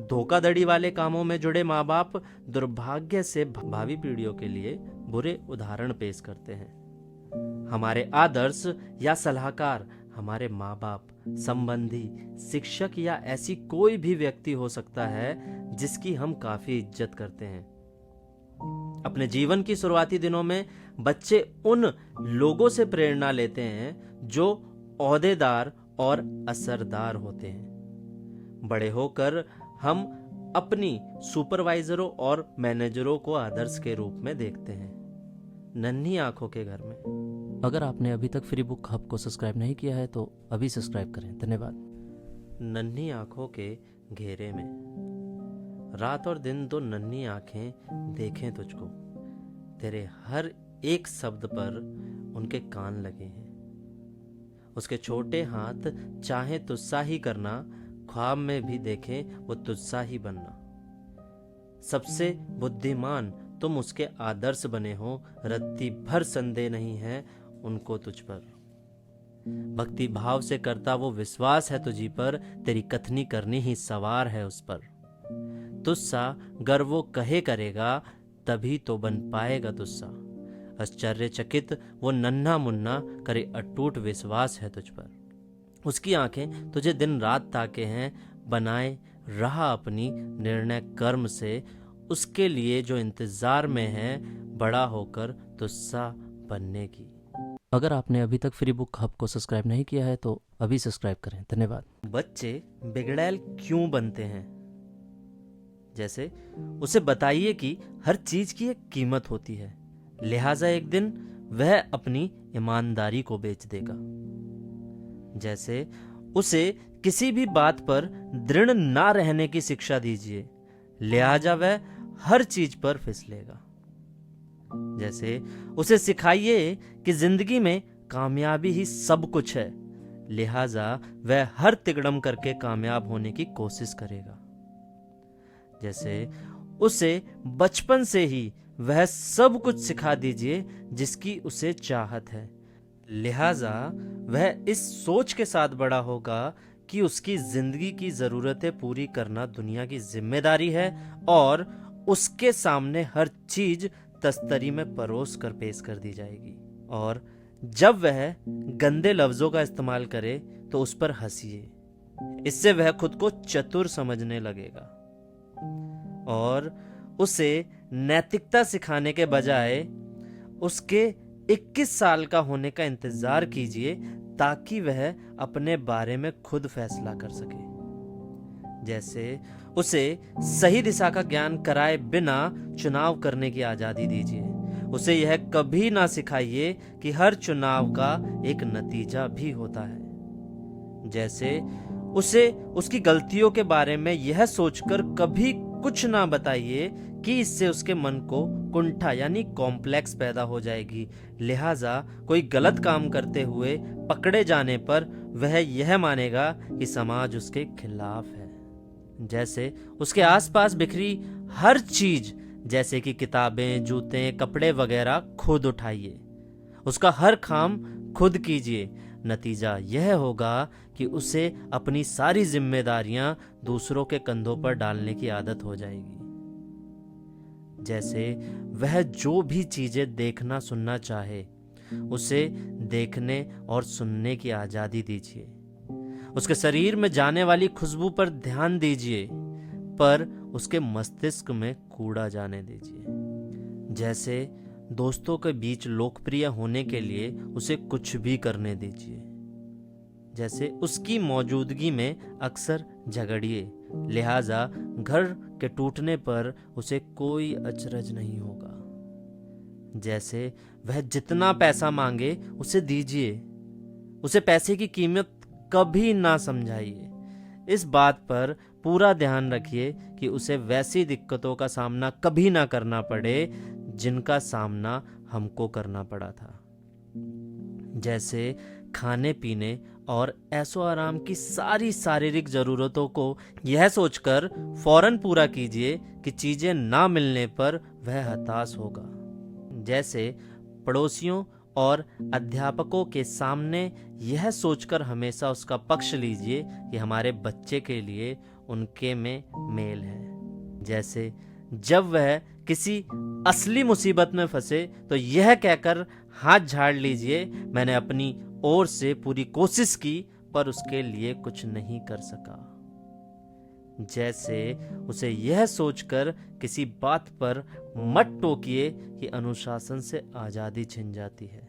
धोखाधड़ी वाले कामों में जुड़े माँ बाप दुर्भाग्य से भावी पीढ़ियों के लिए बुरे उदाहरण पेश करते हैं। हमारे आदर्श या सलाहकार हमारे माँ बाप, संबंधी, शिक्षक या ऐसी कोई भी व्यक्ति हो सकता है जिसकी हम काफी इज्जत करते हैं। अपने जीवन की शुरुआती दिनों में बच्चे उन लोगों से प्रेरणा लेते हैं जो ओहदेदार और असरदार होते हैं। बड़े होकर हम अपनी सुपरवाइजरों और मैनेजरों को आदर्श के रूप में देखते हैं। नन्ही आंखों के घर में। अगर आपने अभी तक फ्री बुक हब को सब्सक्राइब नहीं किया है तो अभी सब्सक्राइब करें। धन्यवाद। नन्ही आंखों के घेरे में। रात और दिन दो नन्ही आंखें देखें तुझको, तेरे हर एक शब्द पर उनके कान लगे हैं। उसके छोटे हाथ चाहे तुझसा ही करना, ख्वाब में भी देखें वो तुझसा ही बनना। सबसे बुद्धिमान तुम उसके आदर्श बने हो, रत्ती भर संदेह नहीं है उनको तुझ पर। भक्ति भाव से करता वो विश्वास है तुझी पर, तेरी कथनी करनी ही सवार है उस पर। तुझसा गर वो कहे करेगा, तभी तो बन पाएगा तुझसा। आश्चर्यचकित वो नन्हा मुन्ना करे अटूट विश्वास है तुझ पर। उसकी आंखें तुझे दिन रात ताके हैं, बनाए रहा अपनी निर्णय कर्म से। उसके लिए जो इंतजार में है बड़ा होकर तुझसा बनने की। अगर आपने अभी तक फ्री बुक हब को सब्सक्राइब नहीं किया है तो अभी सब्सक्राइब करें। धन्यवाद। बच्चे बिगड़ैल क्यों बनते हैं? जैसे उसे बताइए कि हर चीज की एक कीमत होती है, लिहाजा एक दिन वह अपनी ईमानदारी को बेच देगा। जैसे उसे किसी भी बात पर दृढ़ ना रहने की शिक्षा दीजिए, लिहाजा वह हर चीज पर फिसलेगा। जैसे उसे सिखाइए कि जिंदगी में कामयाबी ही सब कुछ है, लिहाजा वह हर तिकड़म करके कामयाब होने की कोशिश करेगा। जैसे उसे बचपन से ही वह सब कुछ सिखा दीजिए जिसकी उसे चाहत है, लिहाजा वह इस सोच के साथ बड़ा होगा कि उसकी जिंदगी की जरूरतें पूरी करना दुनिया की जिम्मेदारी है और उसके सामने हर चीज तस्तरी में परोस कर पेश कर दी जाएगी। और जब वह गंदे लफ्जों का इस्तेमाल करे तो उस पर हंसिए, इससे वह खुद को चतुर समझने लगेगा। और उसे नैतिकता सिखाने के बजाय उसके 21 साल का होने का इंतजार कीजिए ताकि वह अपने बारे में खुद फैसला कर सके। जैसे उसे सही दिशा का ज्ञान कराए बिना चुनाव करने की आजादी दीजिए। उसे यह कभी ना सिखाइए कि हर चुनाव का एक नतीजा भी होता है। जैसे उसे उसकी गलतियों के बारे में यह सोचकर कभी कुछ ना बताइए कि इससे उसके मन को कुंठा यानी कॉम्प्लेक्स पैदा हो जाएगी, लिहाजा कोई गलत काम करते हुए पकड़े जाने पर वह यह मानेगा कि समाज उसके खिलाफ है। जैसे उसके आसपास बिखरी हर चीज जैसे कि किताबें, जूते, कपड़े वगैरह खुद उठाइए, उसका हर काम खुद कीजिए। नतीजा यह होगा कि उसे अपनी सारी जिम्मेदारियां दूसरों के कंधों पर डालने की आदत हो जाएगी। जैसे वह जो भी चीजें देखना सुनना चाहे उसे देखने और सुनने की आजादी दीजिए। उसके शरीर में जाने वाली खुशबू पर ध्यान दीजिए, पर उसके मस्तिष्क में कूड़ा जाने दीजिए। जैसे दोस्तों के बीच लोकप्रिय होने के लिए उसे कुछ भी करने दीजिए। जैसे उसकी मौजूदगी में अक्सर झगड़िए, लिहाजा घर के टूटने पर उसे कोई अचरज नहीं होगा। जैसे वह जितना पैसा मांगे उसे दीजिए, उसे पैसे की कीमत कभी ना समझाइए। इस बात पर पूरा ध्यान रखिए कि उसे वैसी दिक्कतों का सामना कभी ना करना पड़े जिनका सामना हमको करना पड़ा था। जैसे खाने पीने और ऐशो आराम की सारी शारीरिक जरूरतों को यह सोचकर फौरन पूरा कीजिए कि चीजें ना मिलने पर वह हताश होगा। जैसे पड़ोसियों और अध्यापकों के सामने यह सोचकर हमेशा उसका पक्ष लीजिए कि हमारे बच्चे के लिए उनके में मेल है। जैसे जब वह किसी असली मुसीबत में फंसे तो यह कहकर हाथ झाड़ लीजिए, मैंने अपनी ओर से पूरी कोशिश की पर उसके लिए कुछ नहीं कर सका। जैसे उसे यह सोचकर किसी बात पर मत टोकिए कि अनुशासन से आजादी छिन जाती है।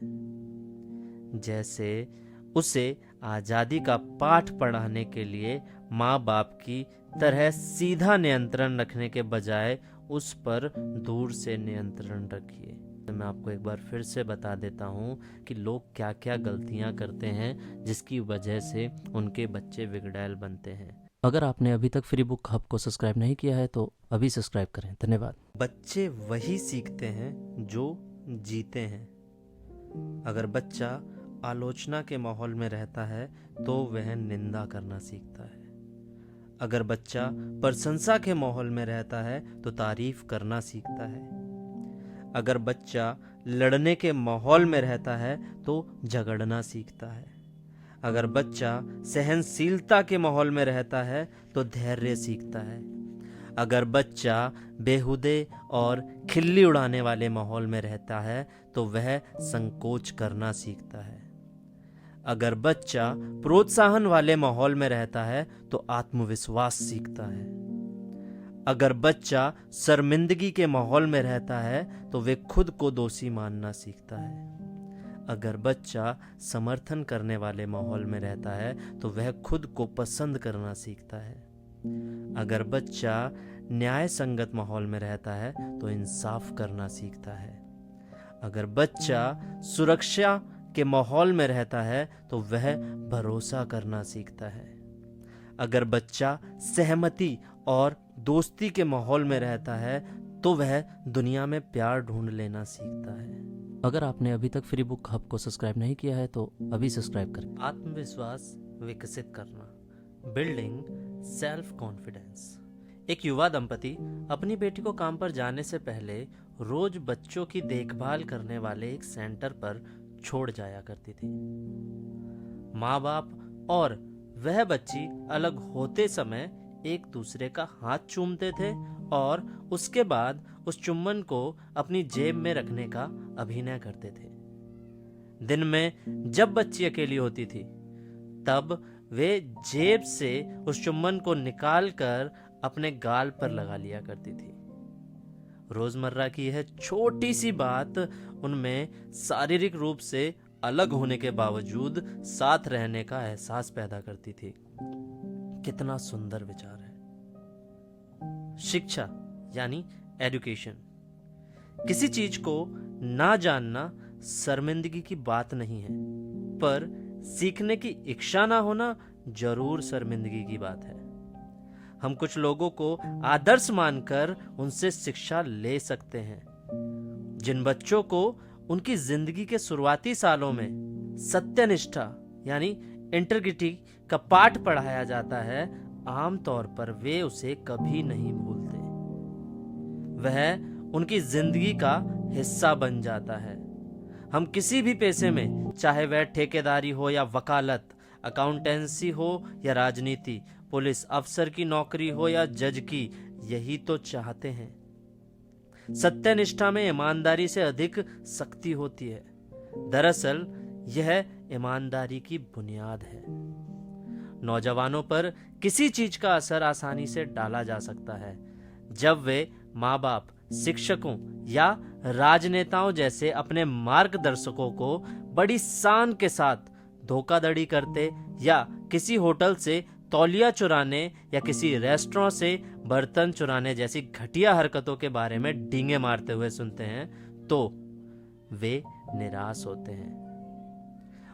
जैसे उसे आजादी का पाठ पढ़ाने के लिए माँ बाप की तरह सीधा नियंत्रण रखने के बजाय उस पर दूर से नियंत्रण रखिए। तो मैं आपको एक बार फिर से बता देता हूँ कि लोग क्या क्या गलतियाँ करते हैं जिसकी वजह से उनके बच्चे बिगड़ैल बनते हैं। अगर आपने अभी तक फ्री बुक हब को सब्सक्राइब नहीं किया है तो अभी सब्सक्राइब करें। धन्यवाद। बच्चे वही सीखते हैं जो जीते हैं। अगर बच्चा आलोचना के माहौल में रहता है तो वह निंदा करना सीखता है। अगर बच्चा प्रशंसा के माहौल में रहता है तो तारीफ करना सीखता है। अगर बच्चा लड़ने के माहौल में रहता है तो झगड़ना सीखता है। अगर बच्चा सहनशीलता के माहौल में रहता है तो धैर्य सीखता है। अगर बच्चा बेहुदे और खिल्ली उड़ाने वाले माहौल में रहता है तो वह संकोच करना सीखता है। अगर बच्चा प्रोत्साहन वाले माहौल में रहता है तो आत्मविश्वास सीखता है। अगर बच्चा शर्मिंदगी के माहौल में रहता है तो वे खुद को दोषी मानना सीखता है। अगर बच्चा समर्थन करने वाले माहौल में रहता है तो वह खुद को पसंद करना सीखता है। अगर बच्चा न्याय संगत माहौल में रहता है तो इंसाफ करना सीखता है। अगर बच्चा सुरक्षा के माहौल में रहता है तो वह भरोसा करना सीखता है। अगर बच्चा सहमति और दोस्ती के माहौल में रहता है तो वह दुनिया में प्यार ढूंढ लेना सीखता है। अगर आपने अभी तक फ्री बुक हब को सब्सक्राइब नहीं किया है तो अभी सब्सक्राइब करें। आत्मविश्वास विकसित करना, बिल्डिंग सेल्फ कॉन्फिडेंस। एक युवा दंपति अपनी बेटी को काम पर जाने से पहले रोज बच्चों की देखभाल करने वाले एक सेंटर पर छोड़ जाया करती थी। माँ बाप और वह बच्ची अलग होते समय एक दूसरे का हाथ चूमते थे और उसके बाद उस चुम्बन को अपनी जेब में रखने का अभिनय करते थे। दिन में जब बच्ची अकेली होती थी तब वे जेब से उस चुम्बन को निकालकर अपने गाल पर लगा लिया करती थी। रोजमर्रा की यह छोटी सी बात उनमें शारीरिक रूप से अलग होने के बावजूद साथ रहने का एहसास पैदा करती थी। कितना सुंदर विचार है। शिक्षा यानी एजुकेशन। किसी चीज को ना जानना शर्मिंदगी की बात नहीं है, पर सीखने की इच्छा ना होना जरूर शर्मिंदगी की बात है। हम कुछ लोगों को आदर्श मानकर उनसे शिक्षा ले सकते हैं। जिन बच्चों को उनकी जिंदगी के शुरुआती सालों में सत्यनिष्ठा यानी इंटीग्रिटी का पाठ पढ़ाया जाता है, आमतौर पर वे उसे कभी नहीं भूलते। वह उनकी जिंदगी का हिस्सा बन जाता है। हम किसी भी पेशे में, चाहे वह ठेकेदारी हो या वकालत, अकाउंटेंसी हो या राजनीति, पुलिस अफसर की नौकरी हो या जज की, यही तो चाहते हैं। सत्यनिष्ठा में ईमानदारी से अधिक शक्ति होती है। दरअसल यह ईमानदारी की बुनियाद है। नौजवानों पर किसी चीज का असर आसानी से डाला जा सकता है जब वे माँ बाप, शिक्षकों या राजनेताओं जैसे अपने मार्गदर्शकों को बड़ी शान के साथ धोखाधड़ी करते या किसी होटल से तौलिया चुराने या किसी रेस्टोरेंट से बर्तन चुराने जैसी घटिया हरकतों के बारे में डींगे मारते हुए सुनते हैं तो वे निराश होते हैं।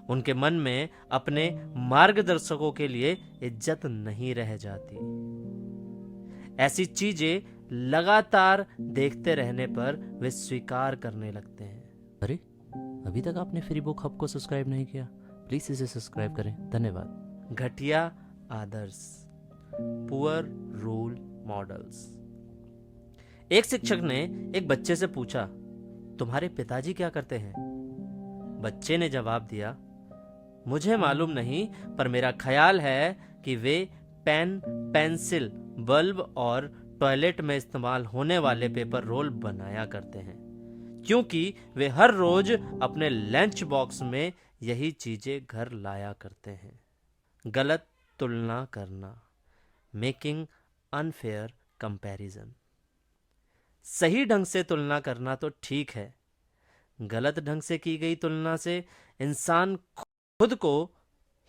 उनके मन में अपने मार्गदर्शकों के लिए इज्जत नहीं रह जाती। ऐसी चीजें लगातार देखते रहने पर वे स्वीकार करने लगते हैं। अरे, अभी तक आपने फ्री बुक हब को सब्सक्राइब नहीं किया, प्लीज इसे सब्सक्राइब करें। धन्यवाद। घटिया आदर्श, पुअर रोल मॉडल्स। एक शिक्षक ने एक बच्चे से पूछा, तुम्हारे पिताजी क्या करते हैं? बच्चे ने जवाब दिया, मुझे मालूम नहीं, पर मेरा ख्याल है कि वे पेन, पेंसिल, बल्ब और टॉयलेट में इस्तेमाल होने वाले पेपर रोल बनाया करते हैं, क्योंकि वे हर रोज अपने लंच बॉक्स में यही चीजें घर लाया करते हैं। गलत तुलना करना, मेकिंग अनफेयर कंपैरिजन। सही ढंग से तुलना करना तो ठीक है, गलत ढंग से की गई तुलना से इंसान खुद को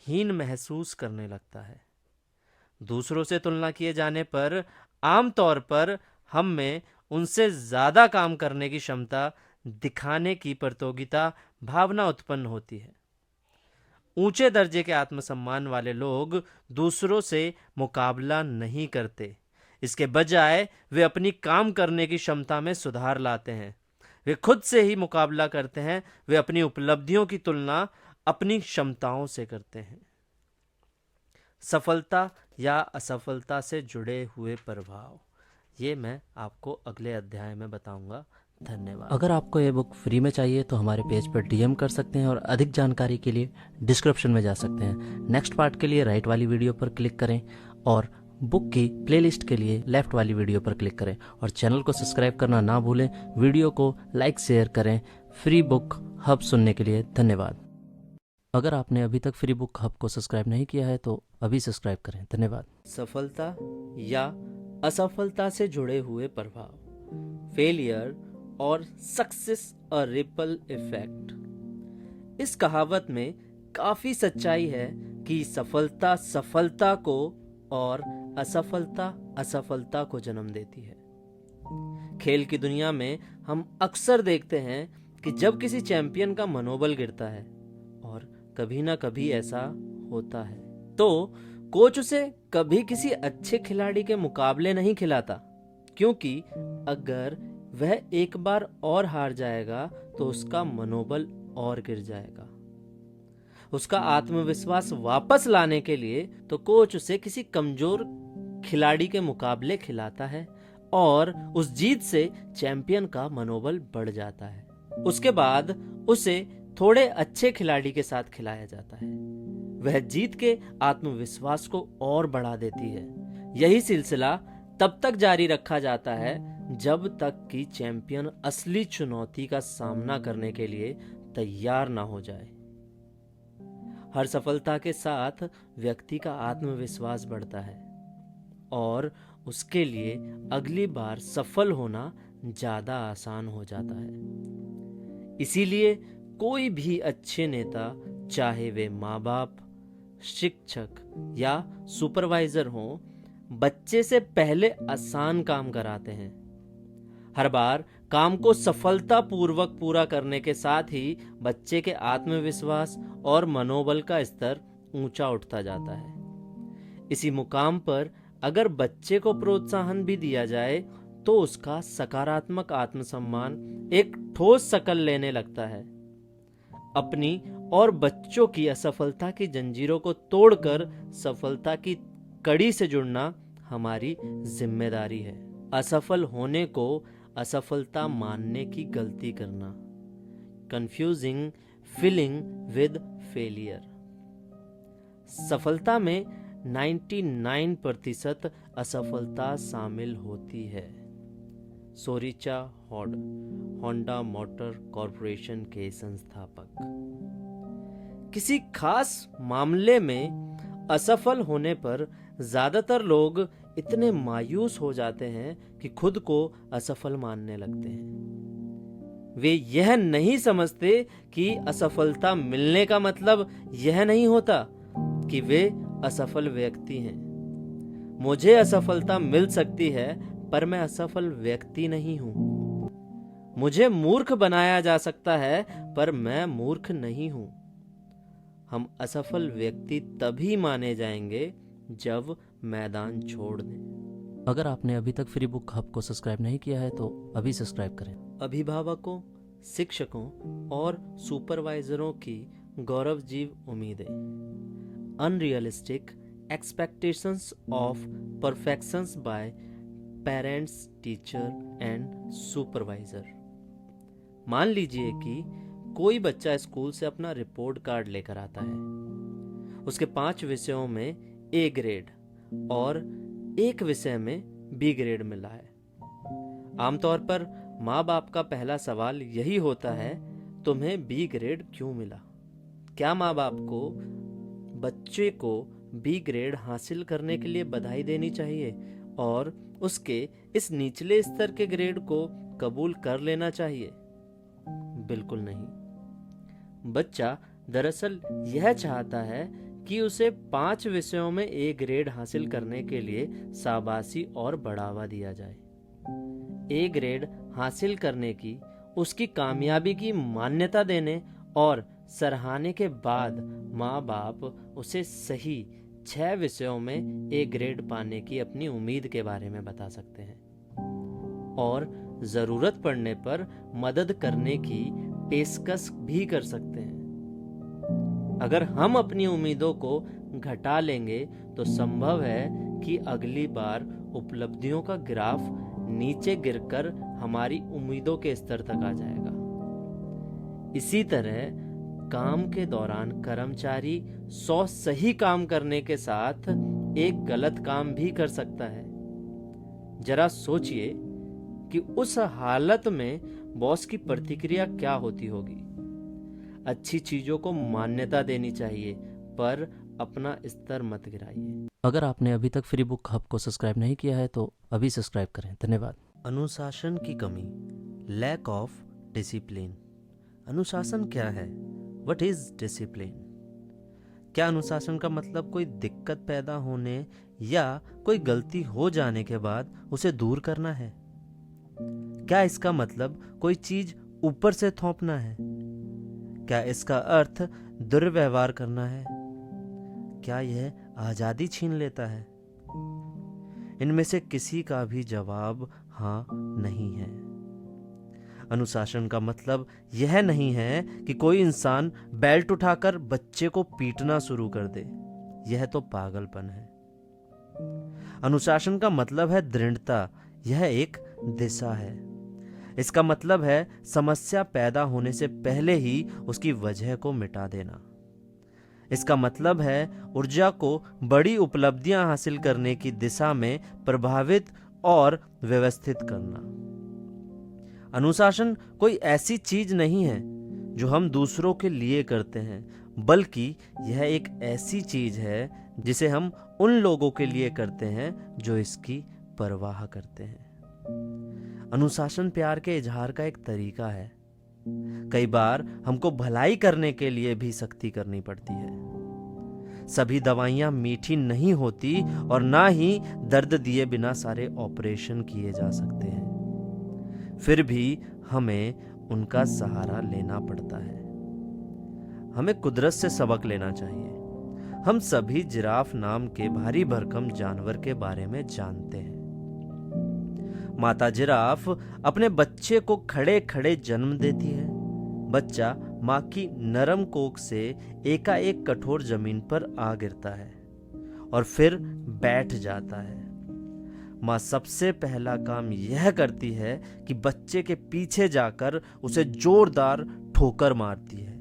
हीन महसूस करने लगता है। दूसरों से तुलना किए जाने पर आमतौर पर हम में उनसे ज्यादा काम करने की क्षमता दिखाने की प्रतियोगिता भावना उत्पन्न होती है। ऊंचे दर्जे के आत्मसम्मान वाले लोग दूसरों से मुकाबला नहीं करते, इसके बजाय वे अपनी काम करने की क्षमता में सुधार लाते हैं। वे खुद से ही मुकाबला करते हैं, वे अपनी उपलब्धियों की तुलना अपनी क्षमताओं से करते हैं। सफलता या असफलता से जुड़े हुए प्रभाव, ये मैं आपको अगले अध्याय में बताऊंगा। धन्यवाद। अगर आपको ये बुक फ्री में चाहिए तो हमारे पेज पर डीएम कर सकते हैं और अधिक जानकारी के लिए डिस्क्रिप्शन में जा सकते हैं। नेक्स्ट पार्ट के लिए राइट वाली वीडियो पर क्लिक करें और बुक की प्लेलिस्ट के लिए लेफ्ट वाली वीडियो पर क्लिक करें और चैनल को सब्सक्राइब करना ना भूलें। वीडियो को लाइक शेयर करें। फ्री बुक हब सुनने के लिए धन्यवाद। अगर आपने अभी तक फ्री बुक हब को सब्सक्राइब नहीं किया है तो अभी सब्सक्राइब करें। धन्यवाद। सफलता या असफलता से जुड़े हुए प्रभाव, फेलियर और सक्सेस अ रिपल इफेक्ट। इस कहावत में काफी सच्चाई है कि सफलता सफलता को और असफलता असफलता को जन्म देती है। खेल की दुनिया में हम अक्सर देखते हैं कि जब किसी चैंपियन का मनोबल गिरता है, और कभी ना कभी ऐसा होता है, तो कोच उसे कभी किसी अच्छे खिलाड़ी के मुकाबले नहीं खिलाता, क्योंकि अगर वह एक बार और हार जाएगा तो उसका मनोबल और गिर जाएगा। उसका आत्मविश्वास वापस लाने के लिए तो कोच उसे किसी कमजोर खिलाड़ी के मुकाबले खिलाता है और उस जीत से चैंपियन का मनोबल बढ़ जाता है। उसके बाद उसे थोड़े अच्छे खिलाड़ी के साथ खिलाया जाता है। वह जीत के आत्मविश्वास को और बढ़ा देती है। यही सिलसिला तब तक जारी रखा जाता है जब तक कि चैंपियन असली चुनौती का सामना करने के लिए तैयार ना हो जाए। हर सफलता के साथ व्यक्ति का आत्मविश्वास बढ़ता है और उसके लिए अगली बार सफल होना ज्यादा आसान हो जाता है। इसीलिए कोई भी अच्छे नेता, चाहे वे माँ बाप, शिक्षक या सुपरवाइजर हों, बच्चे से पहले आसान काम कराते हैं। हर बार काम को सफलतापूर्वक पूरा करने के साथ ही बच्चे के आत्मविश्वास और मनोबल का स्तर ऊंचा उठता जाता है। इसी मुकाम पर अगर बच्चे को प्रोत्साहन भी दिया जाए तो उसका सकारात्मक आत्मसम्मान एक ठोस शकल लेने लगता है। अपनी और बच्चों की असफलता की जंजीरों को तोड़कर सफलता की कड़ी से जुड़ना हमारी जिम्मेदारी है। असफल होने को असफलता मानने की गलती करना, कंफ्यूजिंग फीलिंग विद फेलियर। सफलता में 99% असफलता शामिल होती है। सोरिचा हॉड, होंडा मोटर कॉरपोरेशन के संस्थापक। किसी खास मामले में असफल होने पर ज्यादातर लोग इतने मायूस हो जाते हैं कि खुद को असफल मानने लगते हैं। वे यह नहीं समझते कि असफलता मिलने का मतलब यह नहीं होता कि वे असफल व्यक्ति हैं। मुझे असफलता मिल सकती है पर मैं असफल व्यक्ति नहीं हूं। मुझे मूर्ख बनाया जा सकता है पर मैं मूर्ख नहीं हूं। हम असफल व्यक्ति तभी माने जाएंगे जब मैदान छोड़ दें। अगर आपने अभी तक फ्री बुक हब को सब्सक्राइब नहीं किया है तो अभी सब्सक्राइब करें। अभिभावकों, शिक्षकों और सुपरवाइजरों की गौरवजीव उम्मीदें। Unrealistic expectations of perfections bye parents, teacher and supervisor. मान लीजिए कि कोई बच्चा स्कूल से अपना रिपोर्ट कार्ड लेकर आता है। उसके 5 विषयों में ए ग्रेड और एक विषय में बी ग्रेड मिला है। आमतौर पर माँ बाप का पहला सवाल यही होता है, तुम्हें बी ग्रेड क्यों मिला? क्या माँ बाप को बच्चे को बी ग्रेड हासिल करने के लिए बधाई देनी चाहिए और उसके इस निचले स्तर के ग्रेड को कबूल कर लेना चाहिए? बिल्कुल नहीं। बच्चा दरअसल यह चाहता है कि उसे 5 विषयों में ए ग्रेड हासिल करने के लिए शाबाशी और बढ़ावा दिया जाए। ए ग्रेड हासिल करने की, उसकी कामयाबी की मान्यता देने और सराहने के बाद माँ बाप उसे सही 6 विषयों में ए ग्रेड पाने की अपनी उम्मीद के बारे में बता सकते हैं और जरूरत पड़ने पर मदद करने की पेशकश भी कर सकते हैं। अगर हम अपनी उम्मीदों को घटा लेंगे तो संभव है कि अगली बार उपलब्धियों का ग्राफ नीचे गिरकर हमारी उम्मीदों के स्तर तक आ जाएगा। इसी तरह काम के दौरान कर्मचारी 100 सही काम करने के साथ एक गलत काम भी कर सकता है। जरा सोचिए कि उस हालत में बॉस की प्रतिक्रिया क्या होती होगी। अच्छी चीजों को मान्यता देनी चाहिए, पर अपना स्तर मत गिराइए। अगर आपने अभी तक फ्री बुक हब को सब्सक्राइब नहीं किया है तो अभी सब्सक्राइब करें। धन्यवाद। अनुशासन की कमी, लैक ऑफ डिसिप्लिन। अनुशासन क्या है? What is discipline? क्या अनुशासन का मतलब कोई दिक्कत पैदा होने या कोई गलती हो जाने के बाद उसे दूर करना है? क्या इसका मतलब कोई चीज ऊपर से थोपना है? क्या इसका अर्थ दुर्व्यवहार करना है? क्या यह आजादी छीन लेता है? इनमें से किसी का भी जवाब हाँ नहीं है। अनुशासन का मतलब यह नहीं है कि कोई इंसान बेल्ट उठाकर बच्चे को पीटना शुरू कर दे। यह तो पागलपन है। अनुशासन का मतलब है दृढ़ता। यह एक दिशा है। इसका मतलब है समस्या पैदा होने से पहले ही उसकी वजह को मिटा देना। इसका मतलब है ऊर्जा को बड़ी उपलब्धियां हासिल करने की दिशा में प्रभावित और व्यवस्थित करना। अनुशासन कोई ऐसी चीज नहीं है जो हम दूसरों के लिए करते हैं, बल्कि यह एक ऐसी चीज है जिसे हम उन लोगों के लिए करते हैं जो इसकी परवाह करते हैं। अनुशासन प्यार के इजहार का एक तरीका है। कई बार हमको भलाई करने के लिए भी सख्ती करनी पड़ती है। सभी दवाइयां मीठी नहीं होती और ना ही दर्द दिए बिना सारे ऑपरेशन किए जा सकते हैं। फिर भी हमें उनका सहारा लेना पड़ता है। हमें कुदरत से सबक लेना चाहिए। हम सभी जिराफ नाम के भारी भरकम जानवर के बारे में जानते हैं। माता जिराफ अपने बच्चे को खड़े खड़े जन्म देती है। बच्चा माँ की नरम कोख से एकाएक कठोर जमीन पर आ गिरता है और फिर बैठ जाता है। माँ सबसे पहला काम यह करती है कि बच्चे के पीछे जाकर उसे जोरदार ठोकर मारती है।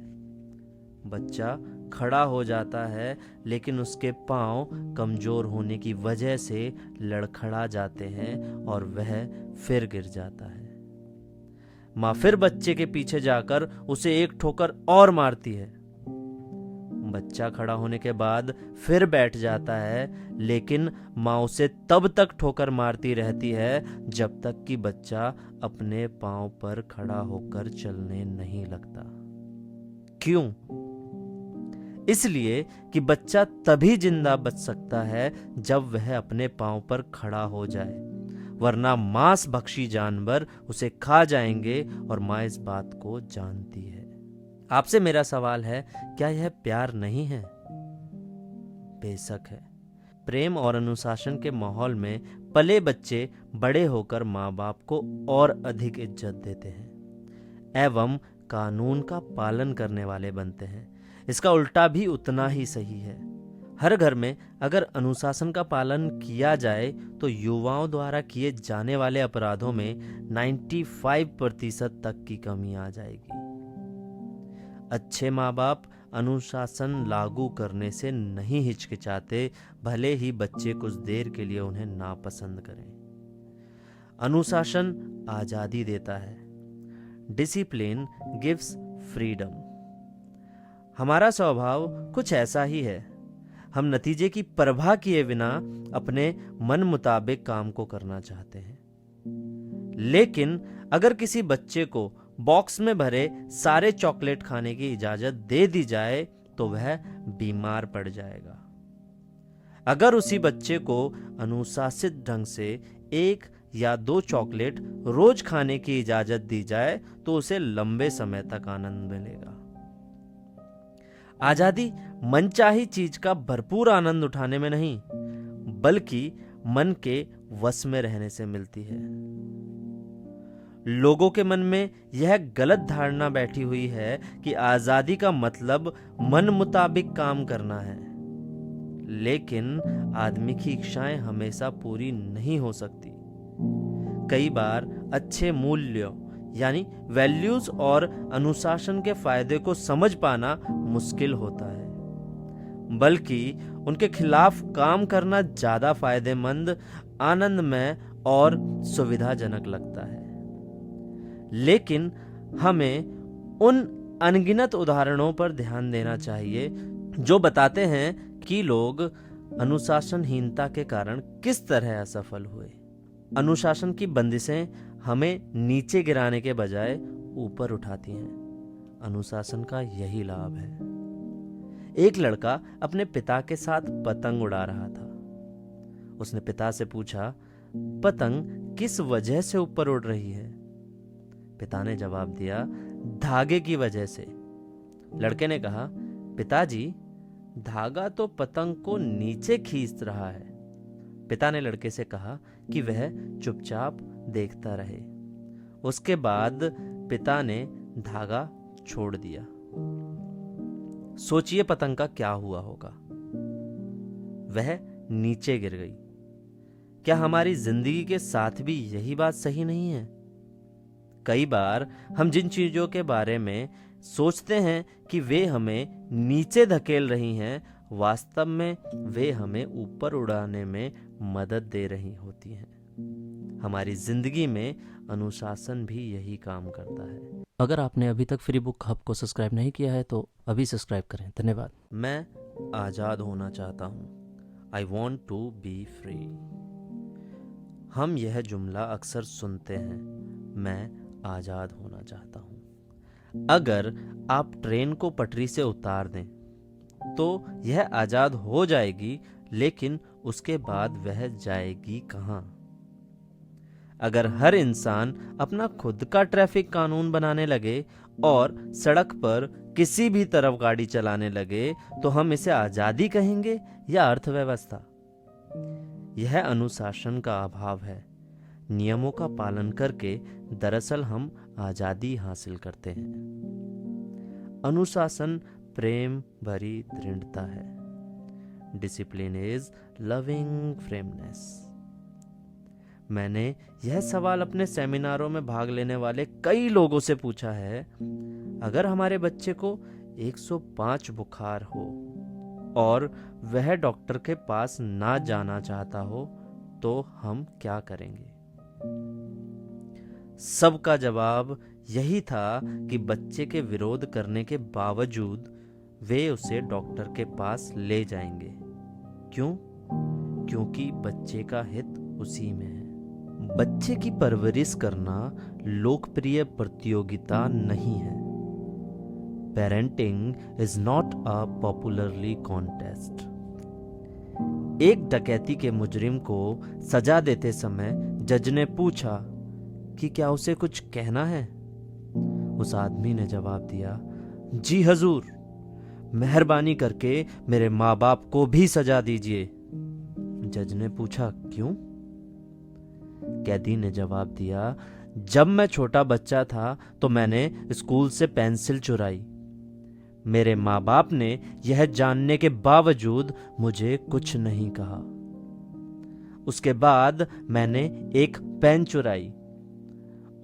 बच्चा खड़ा हो जाता है, लेकिन उसके पांव कमजोर होने की वजह से लड़खड़ा जाते हैं और वह फिर गिर जाता है। माँ फिर बच्चे के पीछे जाकर उसे एक ठोकर और मारती है। बच्चा खड़ा होने के बाद फिर बैठ जाता है, लेकिन माँ उसे तब तक ठोकर मारती रहती है जब तक कि बच्चा अपने पांव पर खड़ा होकर चलने नहीं लगता। क्यों? इसलिए कि बच्चा तभी जिंदा बच सकता है जब वह अपने पांव पर खड़ा हो जाए, वरना मांस भक्षी जानवर उसे खा जाएंगे और माँ इस बात को जानती है। आपसे मेरा सवाल है, क्या यह प्यार नहीं है? बेशक है। प्रेम और अनुशासन के माहौल में पले बच्चे बड़े होकर माँ बाप को और अधिक इज्जत देते हैं एवं कानून का पालन करने वाले बनते हैं। इसका उल्टा भी उतना ही सही है। हर घर में अगर अनुशासन का पालन किया जाए तो युवाओं द्वारा किए जाने वाले अपराधों में 95% तक की कमी आ जाएगी। अच्छे माँ बाप अनुशासन लागू करने से नहीं हिचकिचाते, भले ही बच्चे कुछ देर के लिए उन्हें नापसंद करें। अनुशासन आजादी देता है। Discipline gives freedom. हमारा स्वभाव कुछ ऐसा ही है। हम नतीजे की परवाह किए बिना अपने मन मुताबिक काम को करना चाहते हैं। लेकिन अगर किसी बच्चे को बॉक्स में भरे सारे चॉकलेट खाने की इजाजत दे दी जाए तो वह बीमार पड़ जाएगा। अगर उसी बच्चे को अनुशासित ढंग से 1 या 2 चॉकलेट रोज खाने की इजाजत दी जाए तो उसे लंबे समय तक आनंद मिलेगा। आजादी मनचाही चीज का भरपूर आनंद उठाने में नहीं, बल्कि मन के वश में रहने से मिलती है। लोगों के मन में यह गलत धारणा बैठी हुई है कि आजादी का मतलब मन मुताबिक काम करना है। लेकिन आदमी की इच्छाएं हमेशा पूरी नहीं हो सकती। कई बार अच्छे मूल्यों यानी वैल्यूज और अनुशासन के फायदे को समझ पाना मुश्किल होता है। बल्कि उनके खिलाफ काम करना ज्यादा फायदेमंद, आनंदमय और सुविधाजनक लगता है। लेकिन हमें उन अनगिनत उदाहरणों पर ध्यान देना चाहिए जो बताते हैं कि लोग अनुशासनहीनता के कारण किस तरह असफल हुए। अनुशासन की बंदिशें हमें नीचे गिराने के बजाय ऊपर उठाती हैं। अनुशासन का यही लाभ है। एक लड़का अपने पिता के साथ पतंग उड़ा रहा था। उसने पिता से पूछा, पतंग किस वजह से ऊपर उड़ रही है? पिता ने जवाब दिया, धागे की वजह से। लड़के ने कहा, पिताजी, धागा तो पतंग को नीचे खींच रहा है। पिता ने लड़के से कहा कि वह चुपचाप देखता रहे। उसके बाद पिता ने धागा छोड़ दिया। सोचिए पतंग का क्या हुआ होगा। वह नीचे गिर गई। क्या हमारी जिंदगी के साथ भी यही बात सही नहीं है? कई बार हम जिन चीजों के बारे में सोचते हैं कि वे हमें नीचे धकेल रही हैं, वास्तव में वे हमें ऊपर उड़ाने में मदद दे रही होती हैं। हमारी जिंदगी में अनुशासन भी यही काम करता है। अगर आपने अभी तक फ्री बुक हब को सब्सक्राइब नहीं किया है तो अभी सब्सक्राइब करें। धन्यवाद। मैं आजाद होना चाहता हूँ। I want to be free. हम यह जुमला अक्सर सुनते हैं, मैं आजाद होना चाहता हूँ। अगर आप ट्रेन को पटरी से उतार दें तो यह आजाद हो जाएगी, लेकिन उसके बाद वह जाएगी कहाँ? अगर हर इंसान अपना खुद का ट्रैफिक कानून बनाने लगे और सड़क पर किसी भी तरफ गाड़ी चलाने लगे तो हम इसे आजादी कहेंगे या अर्थव्यवस्था? यह अनुशासन का अभाव है। नियमों का पालन करके दरअसल हम आजादी हासिल करते हैं। अनुशासन प्रेम भरी दृढ़ता है। Discipline is loving firmness. मैंने यह सवाल अपने सेमिनारों में भाग लेने वाले कई लोगों से पूछा है, अगर हमारे बच्चे को 105 बुखार हो और वह डॉक्टर के पास ना जाना चाहता हो तो हम क्या करेंगे? सबका जवाब यही था कि बच्चे के विरोध करने के बावजूद वे उसे डॉक्टर के पास ले जाएंगे। क्यों? क्योंकि बच्चे का हित उसी में है। बच्चे की परवरिश करना लोकप्रिय प्रतियोगिता नहीं है। Parenting is not a popularly contest. एक डकैती के मुजरिम को सजा देते समय जज ने पूछा कि क्या उसे कुछ कहना है? उस आदमी ने जवाब दिया, जी हजूर, मेहरबानी करके मेरे माँ बाप को भी सजा दीजिए। जज ने पूछा, क्यों? कैदी ने जवाब दिया, जब मैं छोटा बच्चा था तो मैंने स्कूल से पेंसिल चुराई। मेरे माँ बाप ने यह जानने के बावजूद मुझे कुछ नहीं कहा। उसके बाद मैंने एक पेन चुराई।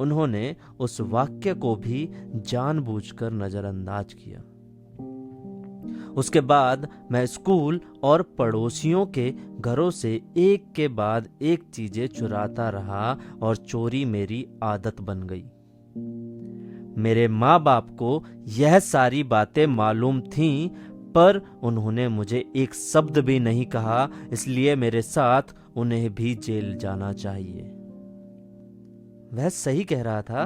उन्होंने उस वाक्य को भी जानबूझकर नजरअंदाज किया। उसके बाद मैं स्कूल और पड़ोसियों के घरों से एक के बाद एक चीजें चुराता रहा और चोरी मेरी आदत बन गई। मेरे माँ बाप को यह सारी बातें मालूम थीं, पर उन्होंने मुझे एक शब्द भी नहीं कहा, इसलिए मेरे साथ उन्हें भी जेल जाना चाहिए। वह सही कह रहा था।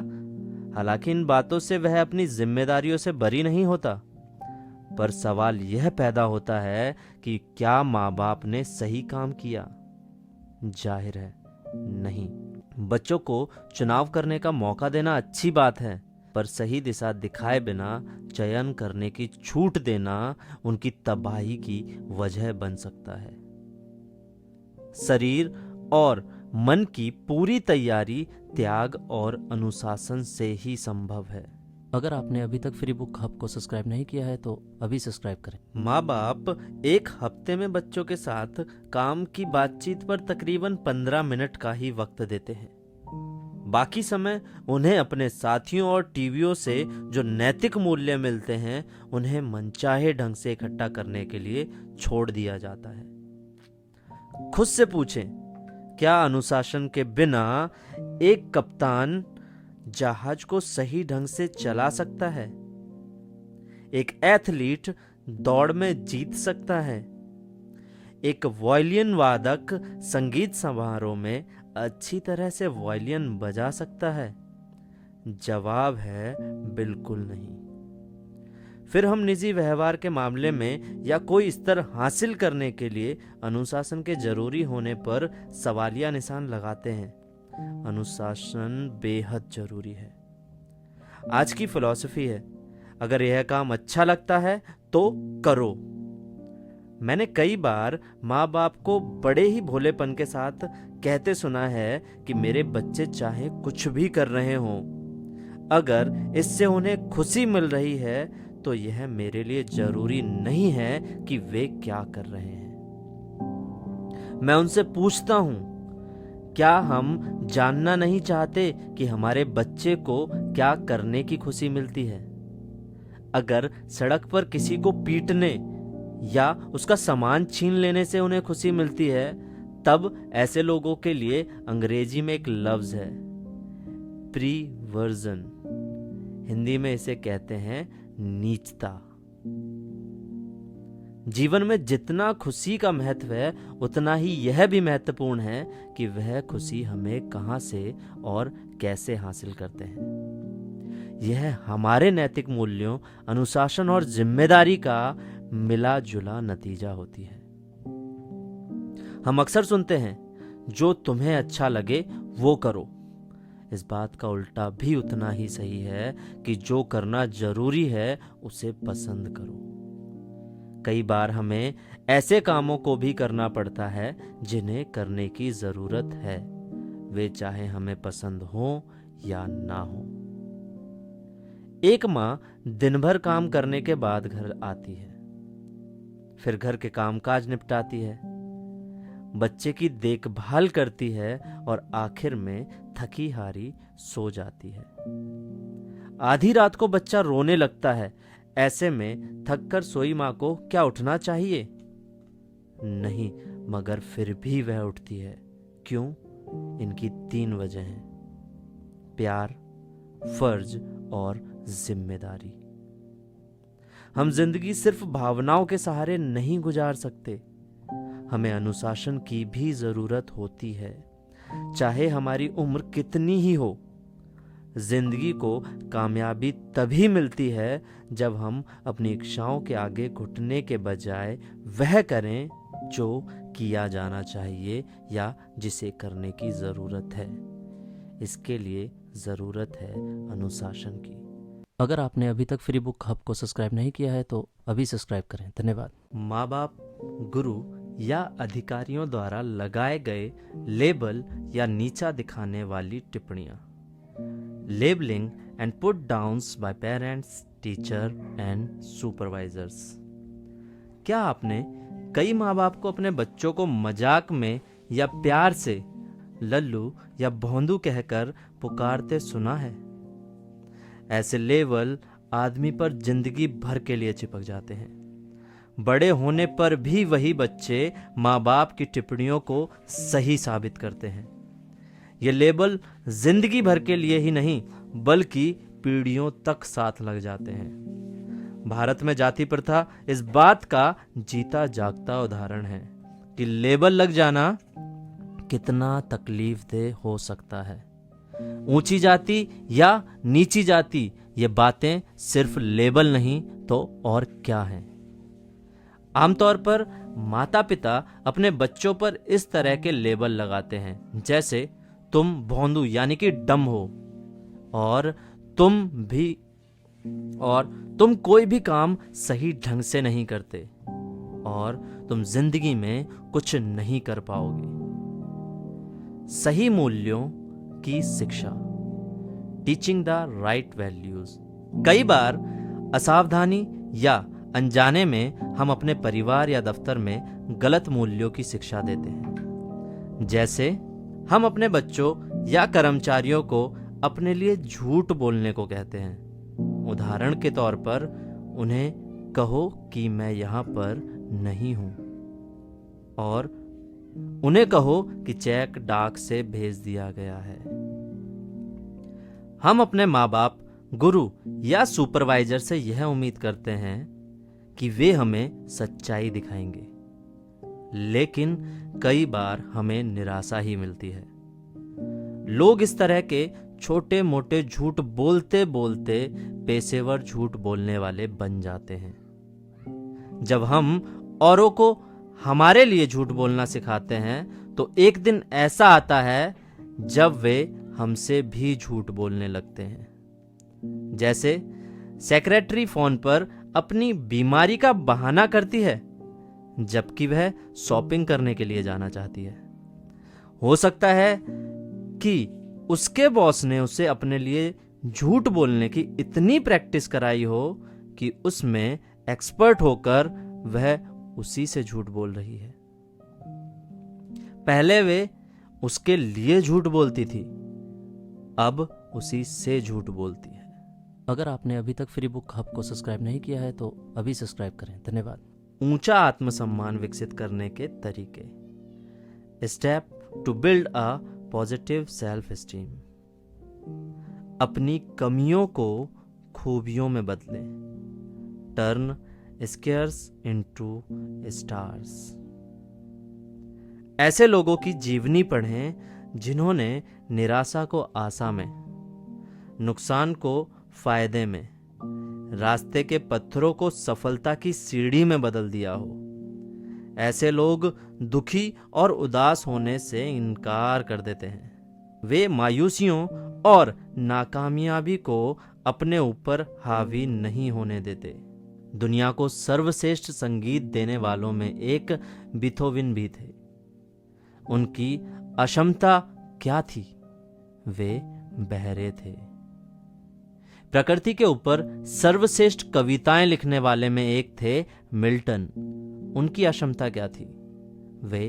हालांकि इन बातों से वह अपनी जिम्मेदारियों से बरी नहीं होता, पर सवाल यह पैदा होता है कि क्या माँ बाप ने सही काम किया? जाहिर है नहीं। बच्चों को चुनाव करने का मौका देना अच्छी बात है, पर सही दिशा दिखाए बिना चयन करने की छूट देना उनकी तबाही की वजह बन सकता है। शरीर और मन की पूरी तैयारी त्याग और अनुशासन से ही संभव है। अगर आपने अभी तक फ्री बुक हब को सब्सक्राइब नहीं किया है तो अभी सब्सक्राइब करें। माँ बाप एक हफ्ते में बच्चों के साथ काम की बातचीत पर तकरीबन 15 मिनट का ही वक्त देते हैं। बाकी समय उन्हें अपने साथियों और टीवियों से जो नैतिक मूल्य मिलते हैं उन्हें मनचाहे ढंग से इकट्ठा करने के लिए छोड़ दिया जाता है। खुद से पूछें, क्या अनुशासन के बिना एक कप्तान जहाज को सही ढंग से चला सकता है? एक एथलीट दौड़ में जीत सकता है? एक वायलिन वादक संगीत समारोह में अच्छी तरह से वायलिन बजा सकता है? जवाब है बिल्कुल नहीं। फिर हम निजी व्यवहार के मामले में या कोई स्तर हासिल करने के लिए अनुशासन के जरूरी होने पर सवालिया निशान लगाते हैं। अनुशासन बेहद जरूरी है। आज की फिलॉसफी है, अगर यह काम अच्छा लगता है तो करो। मैंने कई बार माँ बाप को बड़े ही भोलेपन के साथ कहते सुना है कि मेरे बच्चे चाहे कुछ भी कर रहे हों, अगर इससे उन्हें खुशी मिल रही है तो यह मेरे लिए जरूरी नहीं है कि वे क्या कर रहे हैं। मैं उनसे पूछता हूं, क्या हम जानना नहीं चाहते कि हमारे बच्चे को क्या करने की खुशी मिलती है? अगर सड़क पर किसी को पीटने या उसका सामान छीन लेने से उन्हें खुशी मिलती है, तब ऐसे लोगों के लिए अंग्रेजी में एक लफ्ज है, प्रीवर्जन। हिंदी में इसे कहते हैं नीचता। जीवन में जितना खुशी का महत्व है उतना ही यह भी महत्वपूर्ण है कि वह खुशी हमें कहां से और कैसे हासिल करते हैं। यह हमारे नैतिक मूल्यों, अनुशासन और जिम्मेदारी का मिला जुला नतीजा होती है। हम अक्सर सुनते हैं, जो तुम्हें अच्छा लगे वो करो। इस बात का उल्टा भी उतना ही सही है कि जो करना जरूरी है उसे पसंद करो। कई बार हमें ऐसे कामों को भी करना पड़ता है जिन्हें करने की जरूरत है, वे चाहे हमें पसंद हो या ना हो। एक माँ दिन भर काम करने के बाद घर आती है, फिर घर के कामकाज निपटाती है, बच्चे की देखभाल करती है और आखिर में थकी हारी सो जाती है। आधी रात को बच्चा रोने लगता है। ऐसे में थककर सोई माँ को क्या उठना चाहिए? नहीं, मगर फिर भी वह उठती है। क्यों? इनकी 3 वजह हैं: प्यार, फर्ज और जिम्मेदारी। हम जिंदगी सिर्फ भावनाओं के सहारे नहीं गुजार सकते, हमें अनुशासन की भी जरूरत होती है, चाहे हमारी उम्र कितनी ही हो। जिंदगी को कामयाबी तभी मिलती है जब हम अपनी इच्छाओं के आगे घुटने के बजाय वह करें जो किया जाना चाहिए या जिसे करने की जरूरत है। इसके लिए जरूरत है अनुशासन की। अगर आपने अभी तक फ्री बुक हब को सब्सक्राइब नहीं किया है तो अभी सब्सक्राइब करें। धन्यवाद। माँ बाप, गुरु या अधिकारियों द्वारा लगाए गए लेबल या नीचा दिखाने वाली टिप्पणियां। Labelling and put downs bye parents, teacher and supervisors. क्या आपने कई माँ बाप को अपने बच्चों को मजाक में या प्यार से लल्लू या भोंदू कहकर पुकारते सुना है? ऐसे लेबल आदमी पर जिंदगी भर के लिए चिपक जाते हैं। बड़े होने पर भी वही बच्चे माँ बाप की टिप्पणियों को सही साबित करते हैं। ये लेबल जिंदगी भर के लिए ही नहीं बल्कि पीढ़ियों तक साथ लग जाते हैं। भारत में जाति प्रथा इस बात का जीता जागता उदाहरण है कि लेबल लग जाना कितना तकलीफदेह हो सकता है। ऊंची जाति या नीची जाति, ये बातें सिर्फ लेबल नहीं तो और क्या हैं। आमतौर पर माता पिता अपने बच्चों पर इस तरह के लेबल लगाते हैं, जैसे तुम भोंदू यानी कि डम हो, और तुम कोई भी काम सही ढंग से नहीं करते, और तुम जिंदगी में कुछ नहीं कर पाओगे। सही मूल्यों की शिक्षा, टीचिंग द राइट वैल्यूज। कई बार असावधानी या अनजाने में हम अपने परिवार या दफ्तर में गलत मूल्यों की शिक्षा देते हैं। जैसे हम अपने बच्चों या कर्मचारियों को अपने लिए झूठ बोलने को कहते हैं। उदाहरण के तौर पर उन्हें कहो कि मैं यहां पर नहीं हूं, और उन्हें कहो कि चेक डाक से भेज दिया गया है। हम अपने माँ बाप, गुरु या सुपरवाइजर से यह उम्मीद करते हैं कि वे हमें सच्चाई दिखाएंगे, लेकिन कई बार हमें निराशा ही मिलती है। लोग इस तरह के छोटे मोटे झूठ बोलते बोलते पेशेवर झूठ बोलने वाले बन जाते हैं। जब हम औरों को हमारे लिए झूठ बोलना सिखाते हैं तो एक दिन ऐसा आता है जब वे हमसे भी झूठ बोलने लगते हैं। जैसे सेक्रेटरी फोन पर अपनी बीमारी का बहाना करती है जबकि वह शॉपिंग करने के लिए जाना चाहती है। हो सकता है कि उसके बॉस ने उसे अपने लिए झूठ बोलने की इतनी प्रैक्टिस कराई हो कि उसमें एक्सपर्ट होकर वह उसी से झूठ बोल रही है। पहले वे उसके लिए झूठ बोलती थी, अब उसी से झूठ बोलती है। अगर आपने अभी तक फ्री बुक हब को सब्सक्राइब नहीं किया है तो अभी सब्सक्राइब करें। धन्यवाद। ऊंचा आत्मसम्मान विकसित करने के तरीके। Step to build a positive self esteem. अपनी कमियों को खूबियों में बदलें। Turn scares into stars. ऐसे लोगों की जीवनी पढ़ें जिन्होंने निराशा को आशा में, नुकसान को फायदे में, रास्ते के पत्थरों को सफलता की सीढ़ी में बदल दिया हो। ऐसे लोग दुखी और उदास होने से इनकार कर देते हैं। वे मायूसियों और नाकामयाबी को अपने ऊपर हावी नहीं होने देते। दुनिया को सर्वश्रेष्ठ संगीत देने वालों में एक बीथोवन भी थे। उनकी अक्षमता क्या थी? वे बहरे थे। प्रकृति के ऊपर सर्वश्रेष्ठ कविताएं लिखने वाले में एक थे मिल्टन। उनकी अक्षमता क्या थी? वे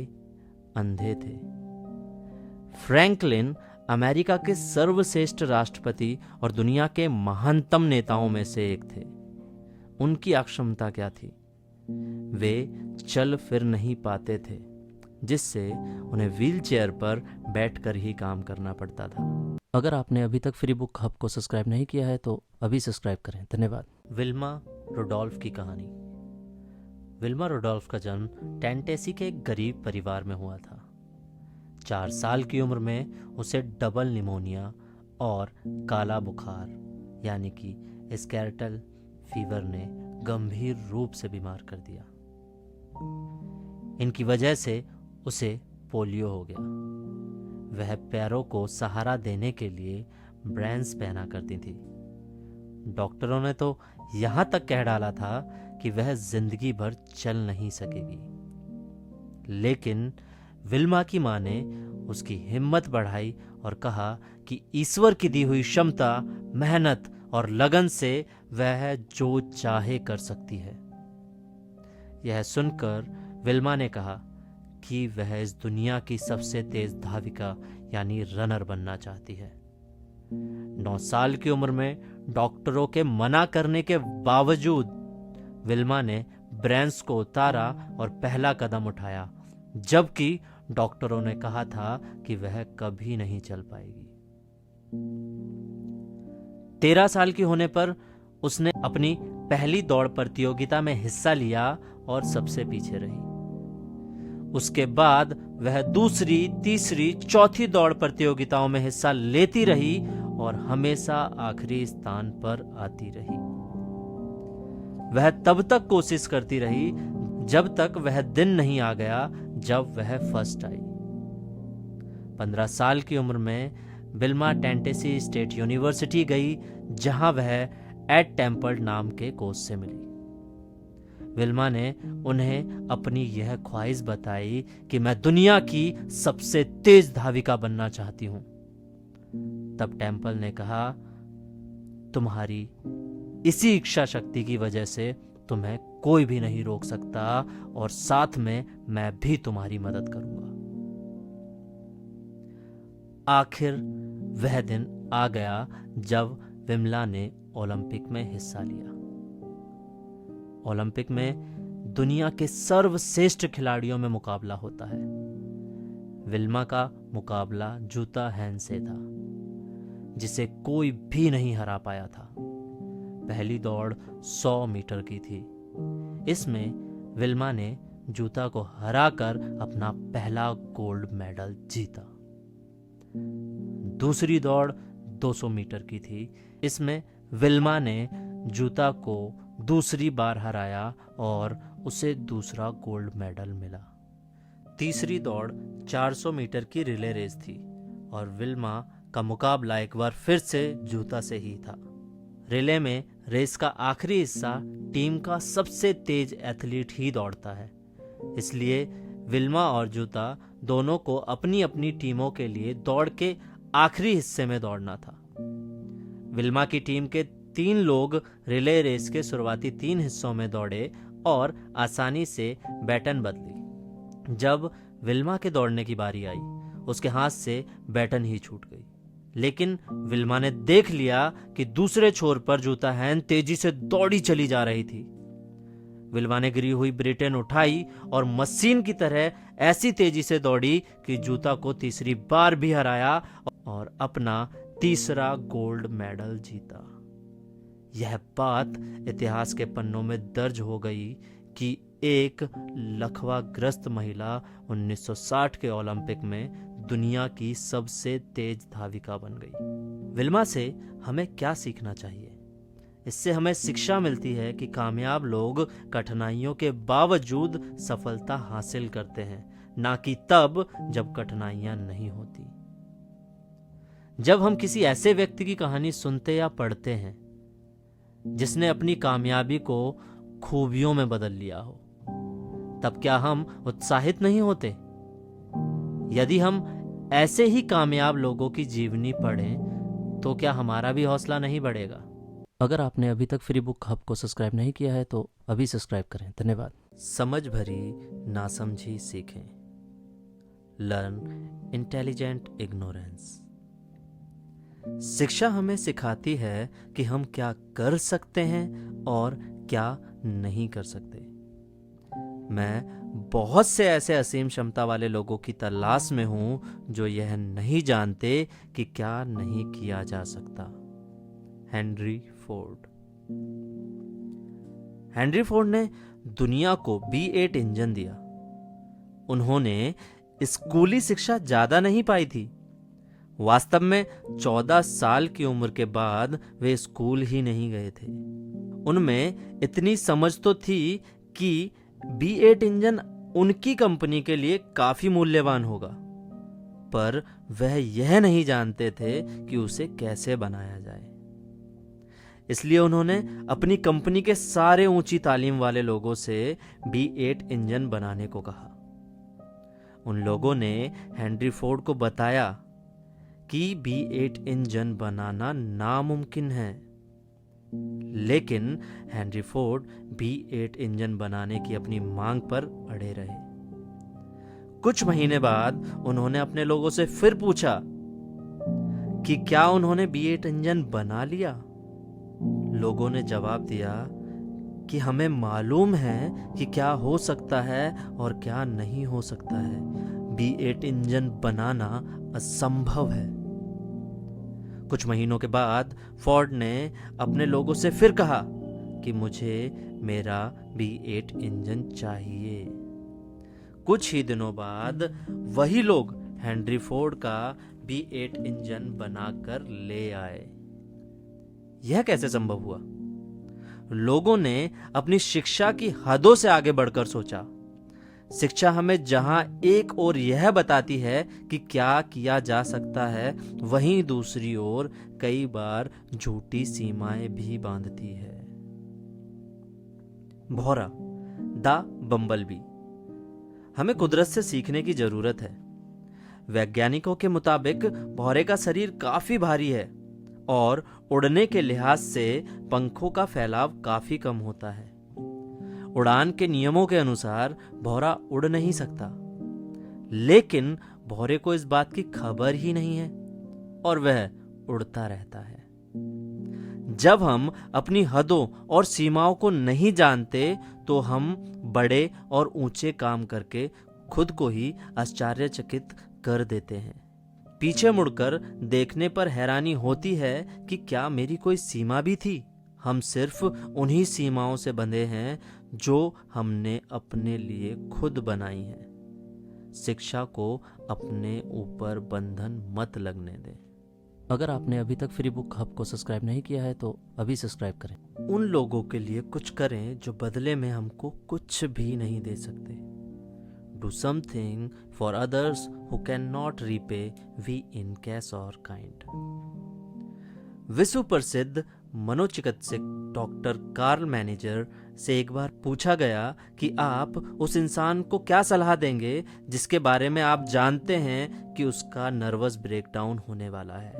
अंधे थे। फ्रैंकलिन अमेरिका के सर्वश्रेष्ठ राष्ट्रपति और दुनिया के महानतम नेताओं में से एक थे। उनकी अक्षमता क्या थी? वे चल फिर नहीं पाते थे, जिससे उन्हें व्हीलचेयर पर बैठकर ही काम करना पड़ता था। अगर आपने अभी तक फ्री बुक हब को सब्सक्राइब नहीं किया है तो अभी सब्सक्राइब करें। धन्यवाद। विल्मा रुडोल्फ की कहानी। विल्मा रुडोल्फ का जन्म टेनेसी के एक गरीब परिवार में हुआ था। 4 साल की उम्र में उसे डबल निमोनिया और काला बुखार यानी कि स्कैरटल फीवर ने गंभीर रूप से बीमार कर दिया। इनकी वजह से उसे पोलियो हो गया। वह पैरों को सहारा देने के लिए ब्रेंस पहना करती थी। डॉक्टरों ने तो यहां तक कह डाला था कि वह जिंदगी भर चल नहीं सकेगी, लेकिन विल्मा की मां ने उसकी हिम्मत बढ़ाई और कहा कि ईश्वर की दी हुई क्षमता, मेहनत और लगन से वह जो चाहे कर सकती है। यह सुनकर विल्मा ने कहा कि वह इस दुनिया की सबसे तेज धाविका यानी रनर बनना चाहती है। 9 साल की उम्र में डॉक्टरों के मना करने के बावजूद विल्मा ने ब्रेंस को उतारा और पहला कदम उठाया, जबकि डॉक्टरों ने कहा था कि वह कभी नहीं चल पाएगी। 13 साल की होने पर उसने अपनी पहली दौड़ प्रतियोगिता में हिस्सा लिया और सबसे पीछे रही। उसके बाद वह दूसरी, तीसरी, चौथी दौड़ प्रतियोगिताओं में हिस्सा लेती रही और हमेशा आखिरी स्थान पर आती रही। वह तब तक कोशिश करती रही जब तक वह दिन नहीं आ गया जब वह फर्स्ट आई। 15 साल की उम्र में विल्मा टेनेसी स्टेट यूनिवर्सिटी गई, जहां वह एड टेम्पल नाम के कोच से मिली। विल्मा ने उन्हें अपनी यह ख्वाहिश बताई कि मैं दुनिया की सबसे तेज धाविका बनना चाहती हूं। तब टेम्पल ने कहा, तुम्हारी इसी इच्छा शक्ति की वजह से तुम्हें कोई भी नहीं रोक सकता और साथ में मैं भी तुम्हारी मदद करूंगा। आखिर वह दिन आ गया जब विमला ने ओलंपिक में हिस्सा लिया। ओलंपिक में दुनिया के सर्वश्रेष्ठ खिलाड़ियों में मुकाबला होता है। विल्मा का मुकाबला जूता हैन से था, जिसे कोई भी नहीं हरा पाया था। पहली दौड़ 100 मीटर की थी। इसमें विल्मा ने जूता को हराकर अपना पहला गोल्ड मेडल जीता। दूसरी दौड़ 200 मीटर की थी। इसमें विल्मा ने जूता को दूसरी बार हराया और उसे दूसरा गोल्ड मेडल मिला। तीसरी दौड़ 400 मीटर की रिले रेस थी और विल्मा का मुकाबला एक बार फिर से जूता से ही था। रिले में रेस का आखिरी हिस्सा टीम का सबसे तेज एथलीट ही दौड़ता है, इसलिए विल्मा और जूता दोनों को अपनी अपनी टीमों के लिए दौड़ के आखिरी हिस्से में दौड़ना था। विल्मा की टीम के 3 लोग रिले रेस के शुरुआती 3 हिस्सों में दौड़े और आसानी से बैटन बदली। जब विल्मा के दौड़ने की बारी आई, उसके हाथ से बैटन ही छूट गई, लेकिन विल्मा ने देख लिया कि दूसरे छोर पर जूता हैन तेजी से दौड़ी चली जा रही थी। विल्मा ने गिरी हुई ब्रिटेन उठाई और मशीन की तरह ऐसी तेजी से दौड़ी कि जूता को तीसरी बार भी हराया और अपना तीसरा गोल्ड मेडल जीता। यह बात इतिहास के पन्नों में दर्ज हो गई कि एक लकवाग्रस्त महिला 1960 के ओलंपिक में दुनिया की सबसे तेज धाविका बन गई। विल्मा से हमें क्या सीखना चाहिए? इससे हमें शिक्षा मिलती है कि कामयाब लोग कठिनाइयों के बावजूद सफलता हासिल करते हैं, ना कि तब जब कठिनाइयां नहीं होती। जब हम किसी ऐसे व्यक्ति की कहानी सुनते या पढ़ते हैं जिसने अपनी कामयाबी को खूबियों में बदल लिया हो, तब क्या हम उत्साहित नहीं होते? यदि हम ऐसे ही कामयाब लोगों की जीवनी पढ़ें तो क्या हमारा भी हौसला नहीं बढ़ेगा? अगर आपने अभी तक फ्री बुक हब को सब्सक्राइब नहीं किया है तो अभी सब्सक्राइब करें। धन्यवाद। समझ भरी नासमझी सीखें। Learn intelligent ignorance. शिक्षा हमें सिखाती है कि हम क्या कर सकते हैं और क्या नहीं कर सकते। मैं बहुत से ऐसे असीम क्षमता वाले लोगों की तलाश में हूं जो यह नहीं जानते कि क्या नहीं किया जा सकता। Henry Ford. हेनरी फोर्ड ने दुनिया को V8 इंजन दिया। उन्होंने स्कूली शिक्षा ज्यादा नहीं पाई थी। वास्तव में 14 साल की उम्र के बाद वे स्कूल ही नहीं गए थे। उनमें इतनी समझ तो थी कि V8 इंजन उनकी कंपनी के लिए काफी मूल्यवान होगा, पर वह यह नहीं जानते थे कि उसे कैसे बनाया जाए। इसलिए उन्होंने अपनी कंपनी के सारे ऊंची तालीम वाले लोगों से V8 इंजन बनाने को कहा। उन लोगों ने हेनरी फोर्ड को बताया कि V8 इंजन बनाना नामुमकिन है, लेकिन हेनरी फोर्ड V8 इंजन बनाने की अपनी मांग पर अड़े रहे। कुछ महीने बाद उन्होंने अपने लोगों से फिर पूछा कि क्या उन्होंने V8 इंजन बना लिया। लोगों ने जवाब दिया कि हमें मालूम है कि क्या हो सकता है और क्या नहीं हो सकता है। V8 इंजन बनाना असंभव है। कुछ महीनों के बाद फोर्ड ने अपने लोगों से फिर कहा कि मुझे मेरा V8 इंजन चाहिए। कुछ ही दिनों बाद वही लोग हेनरी फोर्ड का V8 इंजन बनाकर ले आए। यह कैसे संभव हुआ? लोगों ने अपनी शिक्षा की हदों से आगे बढ़कर सोचा। शिक्षा हमें जहां एक ओर यह बताती है कि क्या किया जा सकता है, वहीं दूसरी ओर कई बार झूठी सीमाएं भी बांधती है। भौरा, द बम्बलबी। हमें कुदरत से सीखने की जरूरत है। वैज्ञानिकों के मुताबिक भौरे का शरीर काफी भारी है और उड़ने के लिहाज से पंखों का फैलाव काफी कम होता है। उड़ान के नियमों के अनुसार भौरा उड़ नहीं सकता, लेकिन भौरे को इस बात की खबर ही नहीं है और वह उड़ता रहता है। जब हम अपनी हदों और सीमाओं को नहीं जानते तो हम बड़े और ऊंचे काम करके खुद को ही आश्चर्यचकित कर देते हैं। पीछे मुड़कर देखने पर हैरानी होती है कि क्या मेरी कोई सीमा भी थी। हम सिर्फ उन्हीं सीमाओं से बंधे हैं जो हमने अपने लिए खुद बनाई हैं। शिक्षा को अपने ऊपर बंधन मत लगने दें। अगर आपने अभी तक फ्री बुक हब को सब्सक्राइब नहीं किया है तो अभी सब्सक्राइब करें। उन लोगों के लिए कुछ करें जो बदले में हमको कुछ भी नहीं दे सकते। Do something for others who can not repay we in cash और काइंड। विश्व प्रसिद्ध मनोचिकित्सक डॉक्टर कार्ल मैनेजर से एक बार पूछा गया कि आप उस इंसान को क्या सलाह देंगे जिसके बारे में आप जानते हैं कि उसका नर्वस ब्रेकडाउन होने वाला है।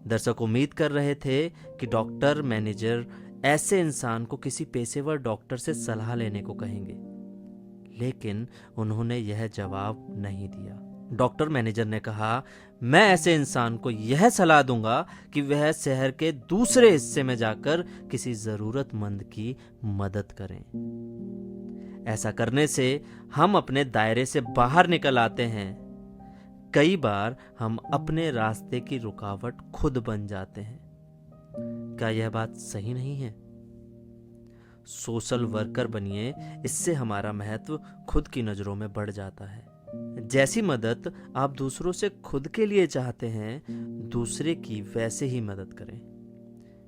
दर्शक उम्मीद कर रहे थे कि डॉक्टर मैनेजर ऐसे इंसान को किसी पेशेवर डॉक्टर से सलाह लेने को कहेंगे, लेकिन उन्होंने यह जवाब नहीं दिया। डॉक्टर मैनेजर ने कहा, मैं ऐसे इंसान को यह सलाह दूंगा कि वह शहर के दूसरे हिस्से में जाकर किसी जरूरतमंद की मदद करें। ऐसा करने से हम अपने दायरे से बाहर निकल आते हैं। कई बार हम अपने रास्ते की रुकावट खुद बन जाते हैं। क्या यह बात सही नहीं है? सोशल वर्कर बनिए, इससे हमारा महत्व खुद की नजरों में बढ़ जाता है। जैसी मदद आप दूसरों से खुद के लिए चाहते हैं, दूसरे की वैसे ही मदद करें।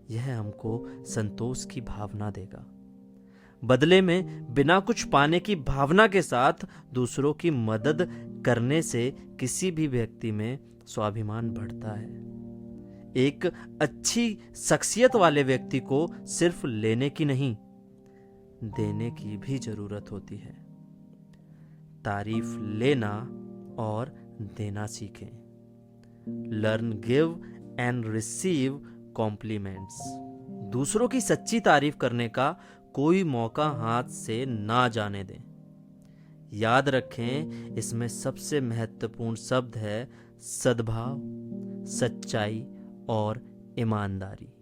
यह हमको संतोष की भावना देगा। बदले में बिना कुछ पाने की भावना के साथ दूसरों की मदद करने से किसी भी व्यक्ति में स्वाभिमान बढ़ता है। एक अच्छी शख्सियत वाले व्यक्ति को सिर्फ लेने की नहीं, देने की भी जरूरत होती है। तारीफ लेना और देना सीखें। Learn give and receive compliments. दूसरों की सच्ची तारीफ करने का कोई मौका हाथ से ना जाने दें। याद रखें, इसमें सबसे महत्वपूर्ण शब्द है सद्भाव, सच्चाई और ईमानदारी।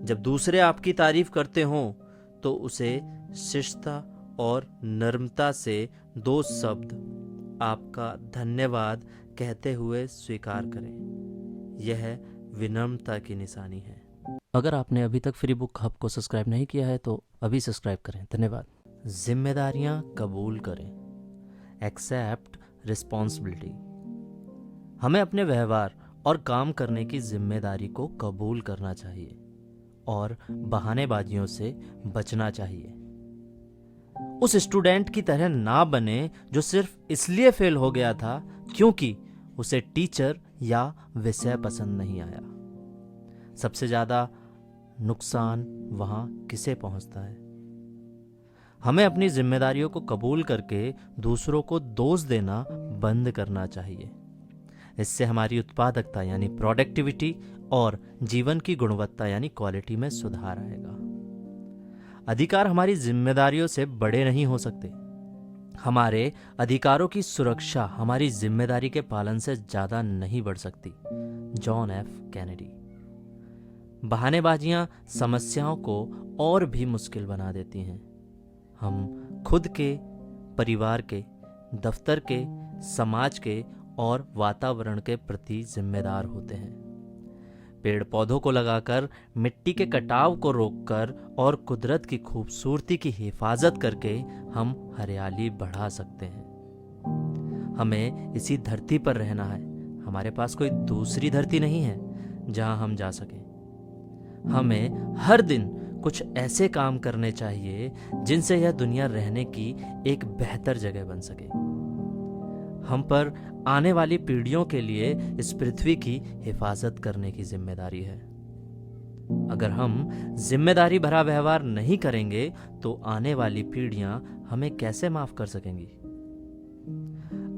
जब दूसरे आपकी तारीफ करते हों तो उसे शिष्टता और नम्रता से 2 शब्द आपका धन्यवाद कहते हुए स्वीकार करें। यह विनम्रता की निशानी है। अगर आपने अभी तक फ्री बुक हब को सब्सक्राइब नहीं किया है तो अभी सब्सक्राइब करें। धन्यवाद। जिम्मेदारियां कबूल करें। Accept responsibility. हमें अपने व्यवहार और काम करने की जिम्मेदारी को कबूल करना चाहिए और बहानेबाजियों से बचना चाहिए। उस स्टूडेंट की तरह ना बने जो सिर्फ इसलिए फेल हो गया था क्योंकि उसे टीचर या विषय पसंद नहीं आया। सबसे ज्यादा नुकसान वहां किसे पहुंचता है? हमें अपनी जिम्मेदारियों को कबूल करके दूसरों को दोष देना बंद करना चाहिए। इससे हमारी उत्पादकता यानी प्रोडक्टिविटी और जीवन की गुणवत्ता यानी क्वालिटी में सुधार आएगा। अधिकार हमारी जिम्मेदारियों से बड़े नहीं हो सकते। हमारे अधिकारों की सुरक्षा हमारी जिम्मेदारी के पालन से ज्यादा नहीं बढ़ सकती। John F Kennedy. बहानेबाजियां समस्याओं को और भी मुश्किल बना देती हैं। हम खुद के, परिवार के, दफ्तर के, समाज के और वातावरण के प्रति जिम्मेदार होते हैं। पेड़ पौधों को लगाकर, मिट्टी के कटाव को रोककर और कुदरत की खूबसूरती की हिफाजत करके हम हरियाली बढ़ा सकते हैं। हमें इसी धरती पर रहना है। हमारे पास कोई दूसरी धरती नहीं है जहां हम जा सकें। हमें हर दिन कुछ ऐसे काम करने चाहिए जिनसे यह दुनिया रहने की एक बेहतर जगह बन सके। हम पर आने वाली पीढ़ियों के लिए इस पृथ्वी की हिफाजत करने की जिम्मेदारी है। अगर हम जिम्मेदारी भरा व्यवहार नहीं करेंगे तो आने वाली पीढ़ियां हमें कैसे माफ कर सकेंगी?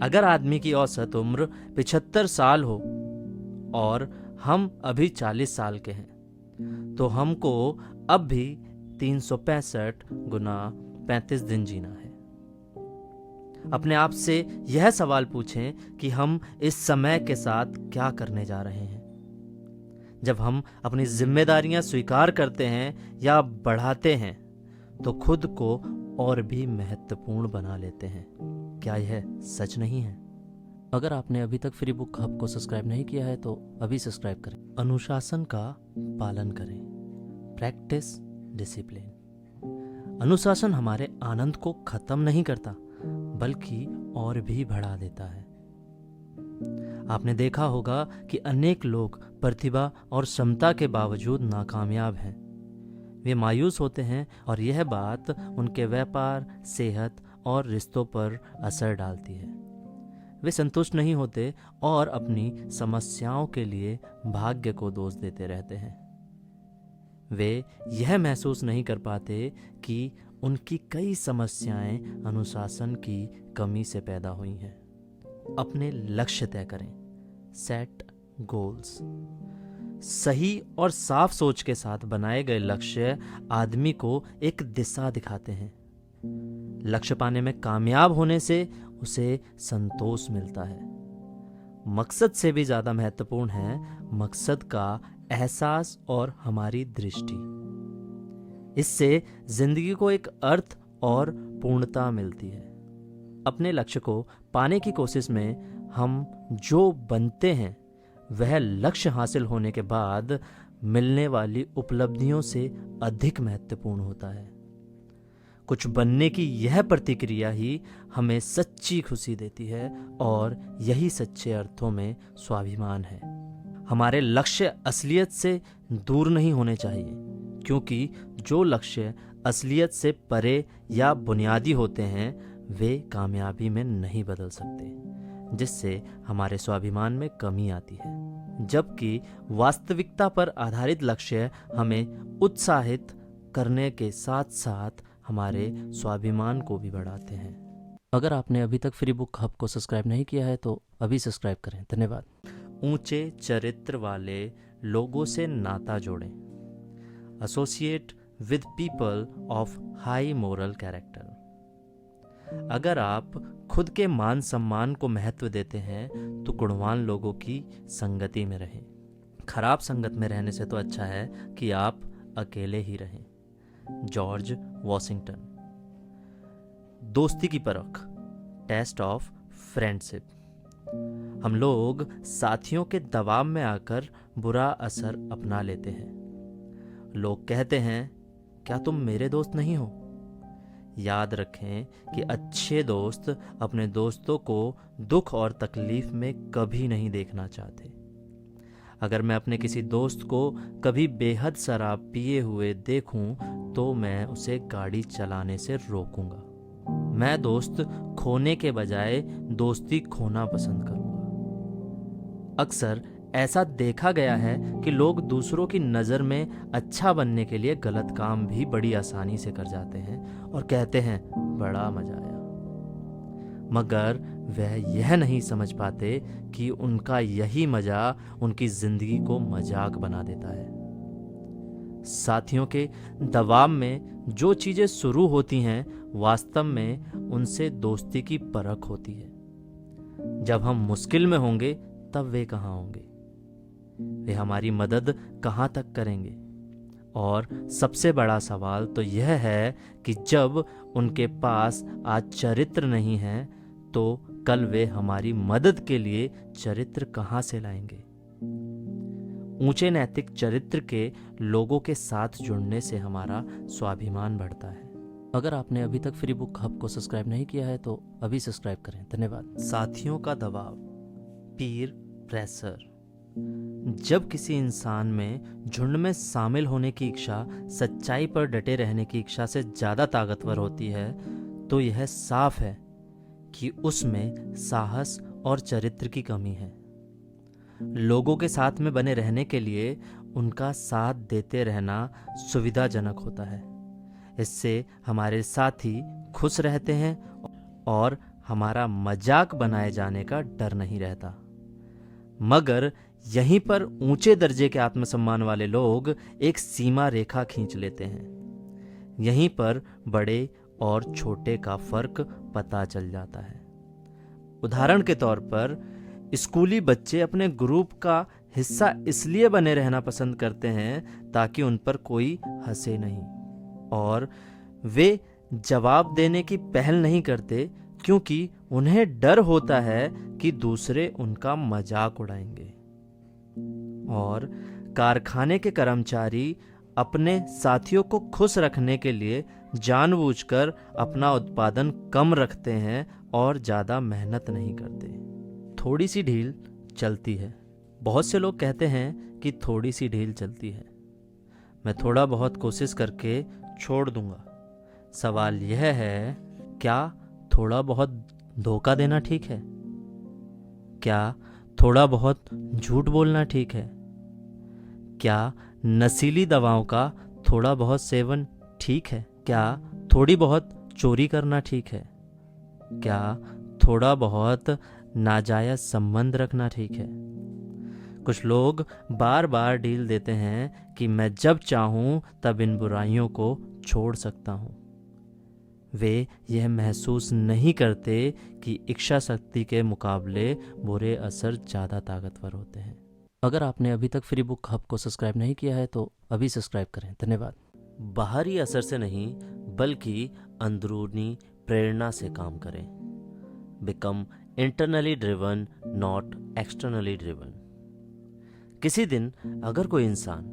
अगर आदमी की औसत उम्र 75 साल हो और हम अभी 40 साल के हैं तो हमको अब भी 365 गुना 35 दिन जीना है। अपने आप से यह सवाल पूछें कि हम इस समय के साथ क्या करने जा रहे हैं। जब हम अपनी जिम्मेदारियां स्वीकार करते हैं या बढ़ाते हैं तो खुद को और भी महत्वपूर्ण बना लेते हैं। क्या यह सच नहीं है? अगर आपने अभी तक फ्री बुक हब को सब्सक्राइब नहीं किया है तो अभी सब्सक्राइब करें। अनुशासन का पालन करें। Practice discipline. अनुशासन हमारे आनंद को खत्म नहीं करता बल्कि और भी बढ़ा देता है। आपने देखा होगा कि अनेक लोग प्रतिभा और क्षमता के बावजूद नाकामयाब हैं। वे मायूस होते हैं और यह बात उनके व्यापार, सेहत और रिश्तों पर असर डालती है। वे संतुष्ट नहीं होते और अपनी समस्याओं के लिए भाग्य को दोष देते रहते हैं। वे यह महसूस नहीं कर पाते कि उनकी कई समस्याएं अनुशासन की कमी से पैदा हुई हैं। अपने लक्ष्य तय करें। Set goals. सही और साफ सोच के साथ बनाए गए लक्ष्य आदमी को एक दिशा दिखाते हैं। लक्ष्य पाने में कामयाब होने से उसे संतोष मिलता है। मकसद से भी ज्यादा महत्वपूर्ण है मकसद का एहसास और हमारी दृष्टि। इससे जिंदगी को एक अर्थ और पूर्णता मिलती है। अपने लक्ष्य को पाने की कोशिश में हम जो बनते हैं वह लक्ष्य हासिल होने के बाद मिलने वाली उपलब्धियों से अधिक महत्वपूर्ण होता है। कुछ बनने की यह प्रतिक्रिया ही हमें सच्ची खुशी देती है और यही सच्चे अर्थों में स्वाभिमान है। हमारे लक्ष्य असलियत से दूर नहीं होने चाहिए, क्योंकि जो लक्ष्य असलियत से परे या बुनियादी होते हैं वे कामयाबी में नहीं बदल सकते, जिससे हमारे स्वाभिमान में कमी आती है। जबकि वास्तविकता पर आधारित लक्ष्य हमें उत्साहित करने के साथ साथ हमारे स्वाभिमान को भी बढ़ाते हैं। अगर आपने अभी तक फ्री बुक हब को सब्सक्राइब नहीं किया है तो अभी सब्सक्राइब करें। धन्यवाद। ऊंचे चरित्र वाले लोगों से नाता जोड़ें। Associate with people of high moral character. अगर आप खुद के मान सम्मान को महत्व देते हैं तो गुणवान लोगों की संगति में रहें। खराब संगत में रहने से तो अच्छा है कि आप अकेले ही रहें। George Washington. दोस्ती की परख। Test of friendship. हम लोग साथियों के दबाव में आकर बुरा असर अपना लेते हैं। लोग कहते हैं, क्या तुम मेरे दोस्त नहीं हो? याद रखें कि अच्छे दोस्त अपने दोस्तों को दुख और तकलीफ में कभी नहीं देखना चाहते। अगर मैं अपने किसी दोस्त को कभी बेहद शराब पिए हुए देखूं तो मैं उसे गाड़ी चलाने से रोकूंगा। मैं दोस्त खोने के बजाय दोस्ती खोना पसंद करूंगा। अक्सर ऐसा देखा गया है कि लोग दूसरों की नज़र में अच्छा बनने के लिए गलत काम भी बड़ी आसानी से कर जाते हैं और कहते हैं बड़ा मजा आया, मगर वह यह नहीं समझ पाते कि उनका यही मजा उनकी जिंदगी को मजाक बना देता है। साथियों के दबाव में जो चीजें शुरू होती हैं वास्तव में उनसे दोस्ती की परख होती है। जब हम मुश्किल में होंगे तब वे कहाँ होंगे? वे हमारी मदद कहाँ तक करेंगे? और सबसे बड़ा सवाल तो यह है कि जब उनके पास आज चरित्र नहीं है तो कल वे हमारी मदद के लिए चरित्र कहाँ से लाएंगे? ऊंचे नैतिक चरित्र के लोगों के साथ जुड़ने से हमारा स्वाभिमान बढ़ता है। अगर आपने अभी तक फ्री बुक हब को सब्सक्राइब नहीं किया है तो अभी सब्सक्राइब करें। धन्यवाद। साथियों का दबाव। पीर प्रेशर। जब किसी इंसान में झुंड में शामिल होने की इच्छा सच्चाई पर डटे रहने की इच्छा से ज़्यादा ताकतवर होती है तो यह साफ है कि उसमें साहस और चरित्र की कमी है। लोगों के साथ में बने रहने के लिए उनका साथ देते रहना सुविधाजनक होता है। इससे हमारे साथी खुश रहते हैं और हमारा मजाक बनाए जाने का डर नहीं रहता। मगर यहीं पर ऊंचे दर्जे के आत्मसम्मान वाले लोग एक सीमा रेखा खींच लेते हैं। यहीं पर बड़े और छोटे का फर्क पता चल जाता है। उदाहरण के तौर पर स्कूली बच्चे अपने ग्रुप का हिस्सा इसलिए बने रहना पसंद करते हैं ताकि उन पर कोई हंसे नहीं, और वे जवाब देने की पहल नहीं करते क्योंकि उन्हें डर होता है कि दूसरे उनका मजाक उड़ाएंगे। और कारखाने के कर्मचारी अपने साथियों को खुश रखने के लिए जानबूझकर अपना उत्पादन कम रखते हैं और ज़्यादा मेहनत नहीं करते। थोड़ी सी ढील चलती है। बहुत से लोग कहते हैं कि थोड़ी सी ढील चलती है। मैं थोड़ा बहुत कोशिश करके छोड़ दूंगा। सवाल यह है, क्या थोड़ा बहुत धोखा देना ठीक है? क्या थोड़ा बहुत झूठ बोलना ठीक है? क्या नशीली दवाओं का थोड़ा बहुत सेवन ठीक है? क्या थोड़ी बहुत चोरी करना ठीक है? क्या थोड़ा बहुत नाजायज संबंध रखना ठीक है? कुछ लोग बार बार ढील देते हैं कि मैं जब चाहूं तब इन बुराइयों को छोड़ सकता हूं। वे यह महसूस नहीं करते कि इच्छा शक्ति के मुकाबले बुरे असर ज़्यादा ताकतवर होते हैं। अगर आपने अभी तक फ्री बुक हब को सब्सक्राइब नहीं किया है तो अभी सब्सक्राइब करें। धन्यवाद। बाहरी असर से नहीं बल्कि अंदरूनी प्रेरणा से काम करें। Become internally driven, not externally driven. किसी दिन अगर कोई इंसान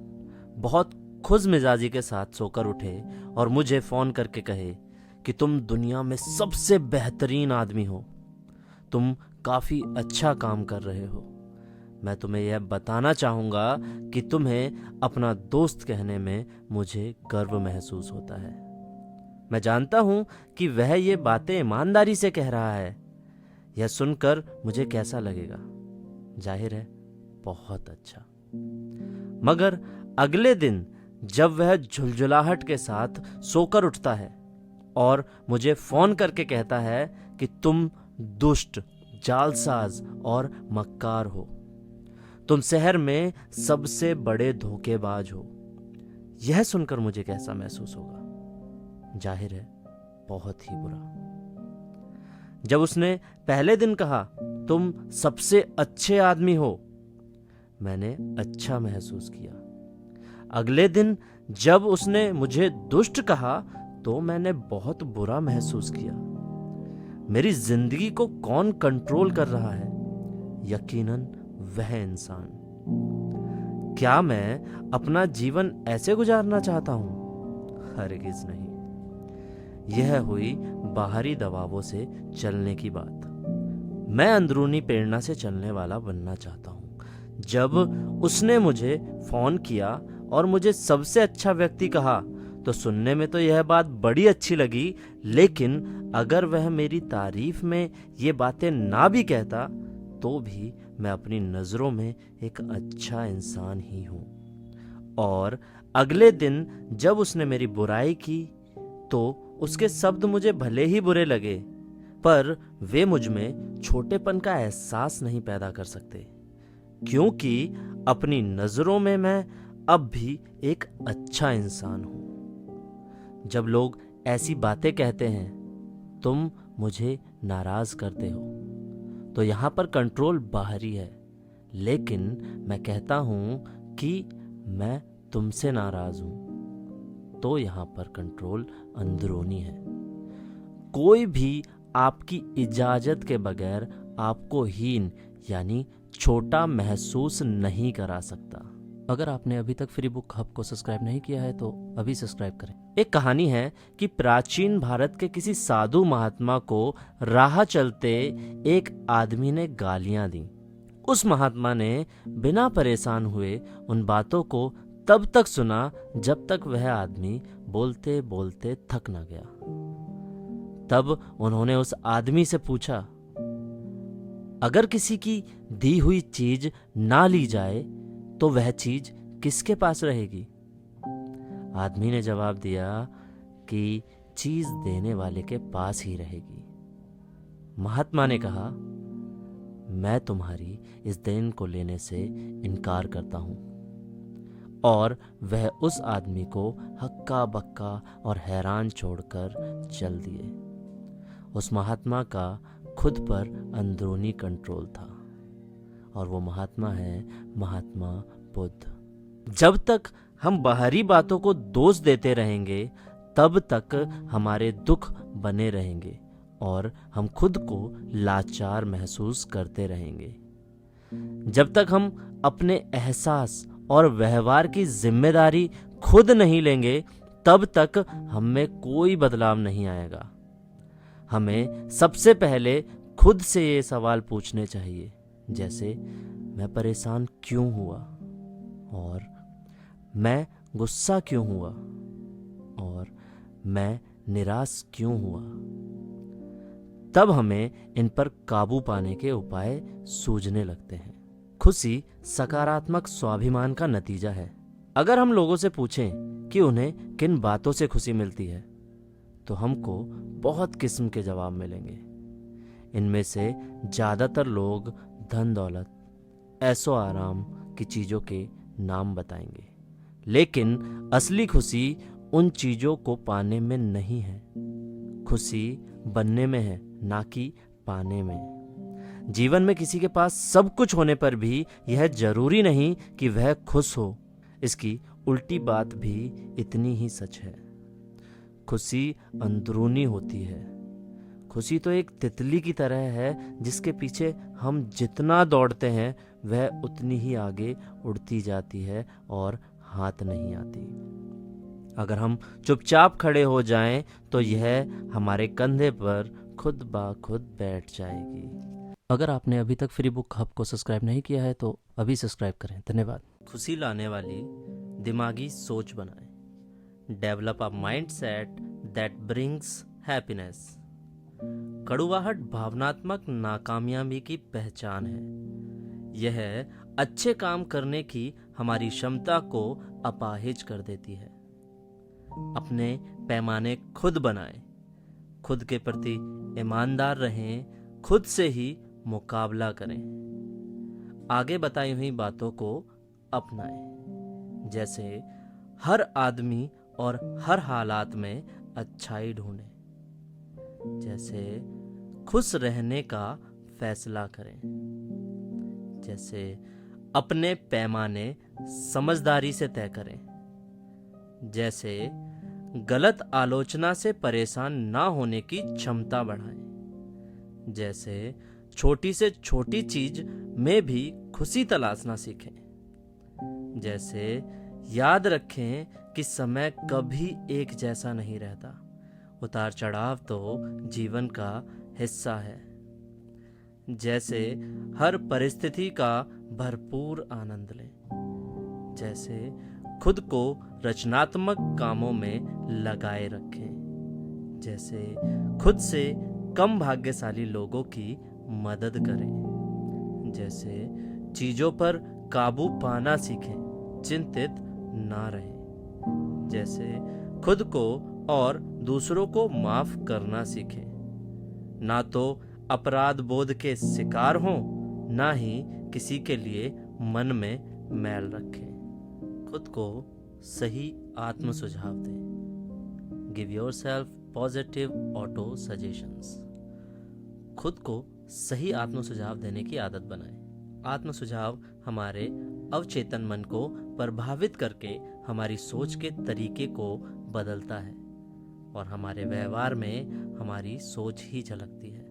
बहुत खुश मिजाजी के साथ सोकर उठे और मुझे फ़ोन करके कहे कि तुम दुनिया में सबसे बेहतरीन आदमी हो, तुम काफ़ी अच्छा काम कर रहे हो, मैं तुम्हें यह बताना चाहूँगा कि तुम्हें अपना दोस्त कहने में मुझे गर्व महसूस होता है। मैं जानता हूँ कि वह ये बातें ईमानदारी से कह रहा है। यह सुनकर मुझे कैसा लगेगा? जाहिर है बहुत अच्छा। मगर अगले दिन जब वह झुलझुलाहट के साथ सोकर उठता है और मुझे फ़ोन करके कहता है कि तुम दुष्ट, जालसाज और मक्कार हो, तुम शहर में सबसे बड़े धोखेबाज हो, यह सुनकर मुझे कैसा महसूस होगा? जाहिर है बहुत ही बुरा। जब उसने पहले दिन कहा तुम सबसे अच्छे आदमी हो, मैंने अच्छा महसूस किया। अगले दिन जब उसने मुझे दुष्ट कहा तो मैंने बहुत बुरा महसूस किया। मेरी जिंदगी को कौन कंट्रोल कर रहा है? यकीनन वह इंसान। क्या मैं अपना जीवन ऐसे गुजारना चाहता हूं? हरगिज नहीं। यह हुई बाहरी दबावों से चलने की बात। मैं अंदरूनी प्रेरणा से चलने वाला बनना चाहता हूं। जब उसने मुझे फोन किया और मुझे सबसे अच्छा व्यक्ति कहा तो सुनने में तो यह बात बड़ी अच्छी लगी, लेकिन अगर वह मेरी तारीफ में ये बातें ना भी कहता तो भी मैं अपनी नज़रों में एक अच्छा इंसान ही हूँ। और अगले दिन जब उसने मेरी बुराई की तो उसके शब्द मुझे भले ही बुरे लगे, पर वे मुझ में छोटेपन का एहसास नहीं पैदा कर सकते, क्योंकि अपनी नज़रों में मैं अब भी एक अच्छा इंसान हूँ। जब लोग ऐसी बातें कहते हैं तुम मुझे नाराज करते हो, तो यहाँ पर कंट्रोल बाहरी है, लेकिन मैं कहता हूँ कि मैं तुमसे नाराज हूँ, तो यहाँ पर कंट्रोल अंदरूनी है। कोई भी आपकी इजाज़त के बगैर आपको हीन यानी छोटा महसूस नहीं करा सकता। अगर आपने अभी तक फ्री बुक हब को सब्सक्राइब नहीं किया है तो अभी सब्सक्राइब करें। एक कहानी है कि प्राचीन भारत के किसी साधु महात्मा को राह चलते एक आदमी ने गालियां दी। उस महात्मा ने बिना परेशान हुए उन बातों को तब तक सुना जब तक वह आदमी बोलते बोलते थक न गया। तब उन्होंने उस आदमी से पूछा, अगर किसी की दी हुई चीज ना ली जाए तो वह चीज किसके पास रहेगी? आदमी ने जवाब दिया कि चीज देने वाले के पास ही रहेगी। महात्मा ने कहा, मैं तुम्हारी इस देन को लेने से इनकार करता हूं। और वह उस आदमी को हक हक्का बक्का और हैरान छोड़कर चल दिए। उस महात्मा का खुद पर अंदरूनी कंट्रोल था और वो महात्मा है महात्मा बुद्ध। जब तक हम बाहरी बातों को दोष देते रहेंगे तब तक हमारे दुख बने रहेंगे और हम खुद को लाचार महसूस करते रहेंगे। जब तक हम अपने एहसास और व्यवहार की जिम्मेदारी खुद नहीं लेंगे तब तक हम में कोई बदलाव नहीं आएगा। हमें सबसे पहले खुद से ये सवाल पूछने चाहिए, जैसे मैं परेशान क्यों हुआ, और मैं गुस्सा क्यों हुआ, और मैं निराश क्यों हुआ। तब हमें इन पर काबू पाने के उपाय सूझने लगते हैं। खुशी सकारात्मक स्वाभिमान का नतीजा है। अगर हम लोगों से पूछें कि उन्हें किन बातों से खुशी मिलती है तो हमको बहुत किस्म के जवाब मिलेंगे। इनमें से ज़्यादातर लोग धन दौलत, ऐशो आराम की चीज़ों के नाम बताएंगे, लेकिन असली खुशी उन चीज़ों को पाने में नहीं है। खुशी बनने में है, ना कि पाने में। जीवन में किसी के पास सब कुछ होने पर भी यह जरूरी नहीं कि वह खुश हो। इसकी उल्टी बात भी इतनी ही सच है। खुशी अंदरूनी होती है। खुशी तो एक तितली की तरह है जिसके पीछे हम जितना दौड़ते हैं वह उतनी ही आगे उड़ती जाती है और हाथ नहीं आती। अगर हम चुपचाप खड़े हो जाएं तो यह हमारे कंधे पर खुद ब खुद बैठ जाएगी। अगर आपने अभी तक फ्री बुक हब को सब्सक्राइब नहीं किया है तो अभी सब्सक्राइब करें। धन्यवाद। खुशी लाने वाली दिमागी सोच बनाएं। Develop a mindset that brings happiness. कड़ुवाहट भावनात्मक नाकामयाबी की पहचान है। यह अच्छे काम करने की हमारी क्षमता को अपाहिज कर देती है। अपने पैमाने खुद बनाएं। खुद के प्रति ईमानदार रहें। खुद से ही मुकाबला करें। आगे बताई हुई बातों को अपनाएं, जैसे हर आदमी और हर हालात में अच्छाई ढूंढें, जैसे खुश रहने का फैसला करें, जैसे अपने पैमाने समझदारी से तय करें, जैसे गलत आलोचना से परेशान ना होने की क्षमता बढ़ाएं, जैसे छोटी से छोटी चीज में भी खुशी तलाशना सीखें, जैसे याद रखें कि समय कभी एक जैसा नहीं रहता। उतार चढ़ाव तो जीवन का हिस्सा है। जैसे हर परिस्थिति का भरपूर आनंद लें, जैसे खुद को रचनात्मक कामों में लगाए रखें, जैसे खुद से कम भाग्यशाली लोगों की मदद करें, जैसे चीजों पर काबू पाना सीखें, चिंतित ना रहें, जैसे खुद को और दूसरों को माफ करना सीखें, ना तो अपराध बोध के शिकार हों, ना ही किसी के लिए मन में मैल रखें। खुद को सही आत्म सुझाव दें। Give yourself positive auto suggestions. खुद को सही आत्म सुझाव देने की आदत बनाएं। आत्म सुझाव हमारे अवचेतन मन को प्रभावित करके हमारी सोच के तरीके को बदलता है और हमारे व्यवहार में हमारी सोच ही झलकती है।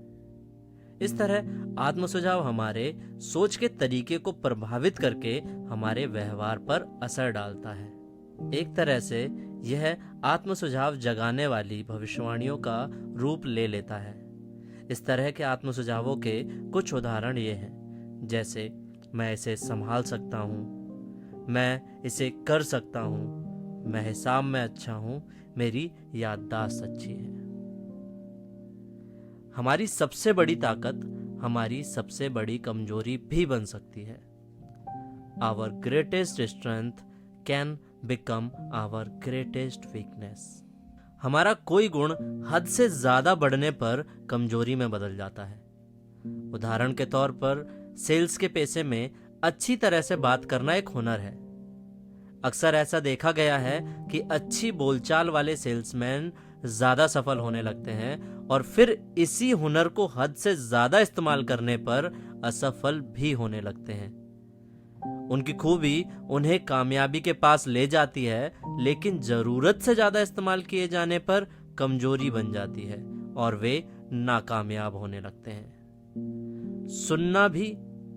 इस तरह आत्म सुझाव हमारे सोच के तरीके को प्रभावित करके हमारे व्यवहार पर असर डालता है। एक तरह से यह आत्म सुझाव जगाने वाली भविष्यवाणियों का रूप ले लेता है। इस तरह के आत्म सुझावों के कुछ उदाहरण ये हैं, जैसे मैं इसे संभाल सकता हूँ, मैं इसे कर सकता हूँ, मैं हिसाब में अच्छा हूँ, मेरी याददाश्त अच्छी है। हमारी सबसे बड़ी ताकत हमारी सबसे बड़ी कमजोरी भी बन सकती है। Our greatest strength can become our greatest weakness. हमारा कोई गुण हद से ज्यादा बढ़ने पर कमजोरी में बदल जाता है। उदाहरण के तौर पर सेल्स के पेशे में अच्छी तरह से बात करना एक हुनर है। अक्सर ऐसा देखा गया है कि अच्छी बोलचाल वाले सेल्समैन ज्यादा सफल होने लगते हैं और फिर इसी हुनर को हद से ज्यादा इस्तेमाल करने पर असफल भी होने लगते हैं। उनकी खूबी उन्हें कामयाबी के पास ले जाती है, लेकिन जरूरत से ज्यादा इस्तेमाल किए जाने पर कमजोरी बन जाती है और वे नाकामयाब होने लगते हैं। सुनना भी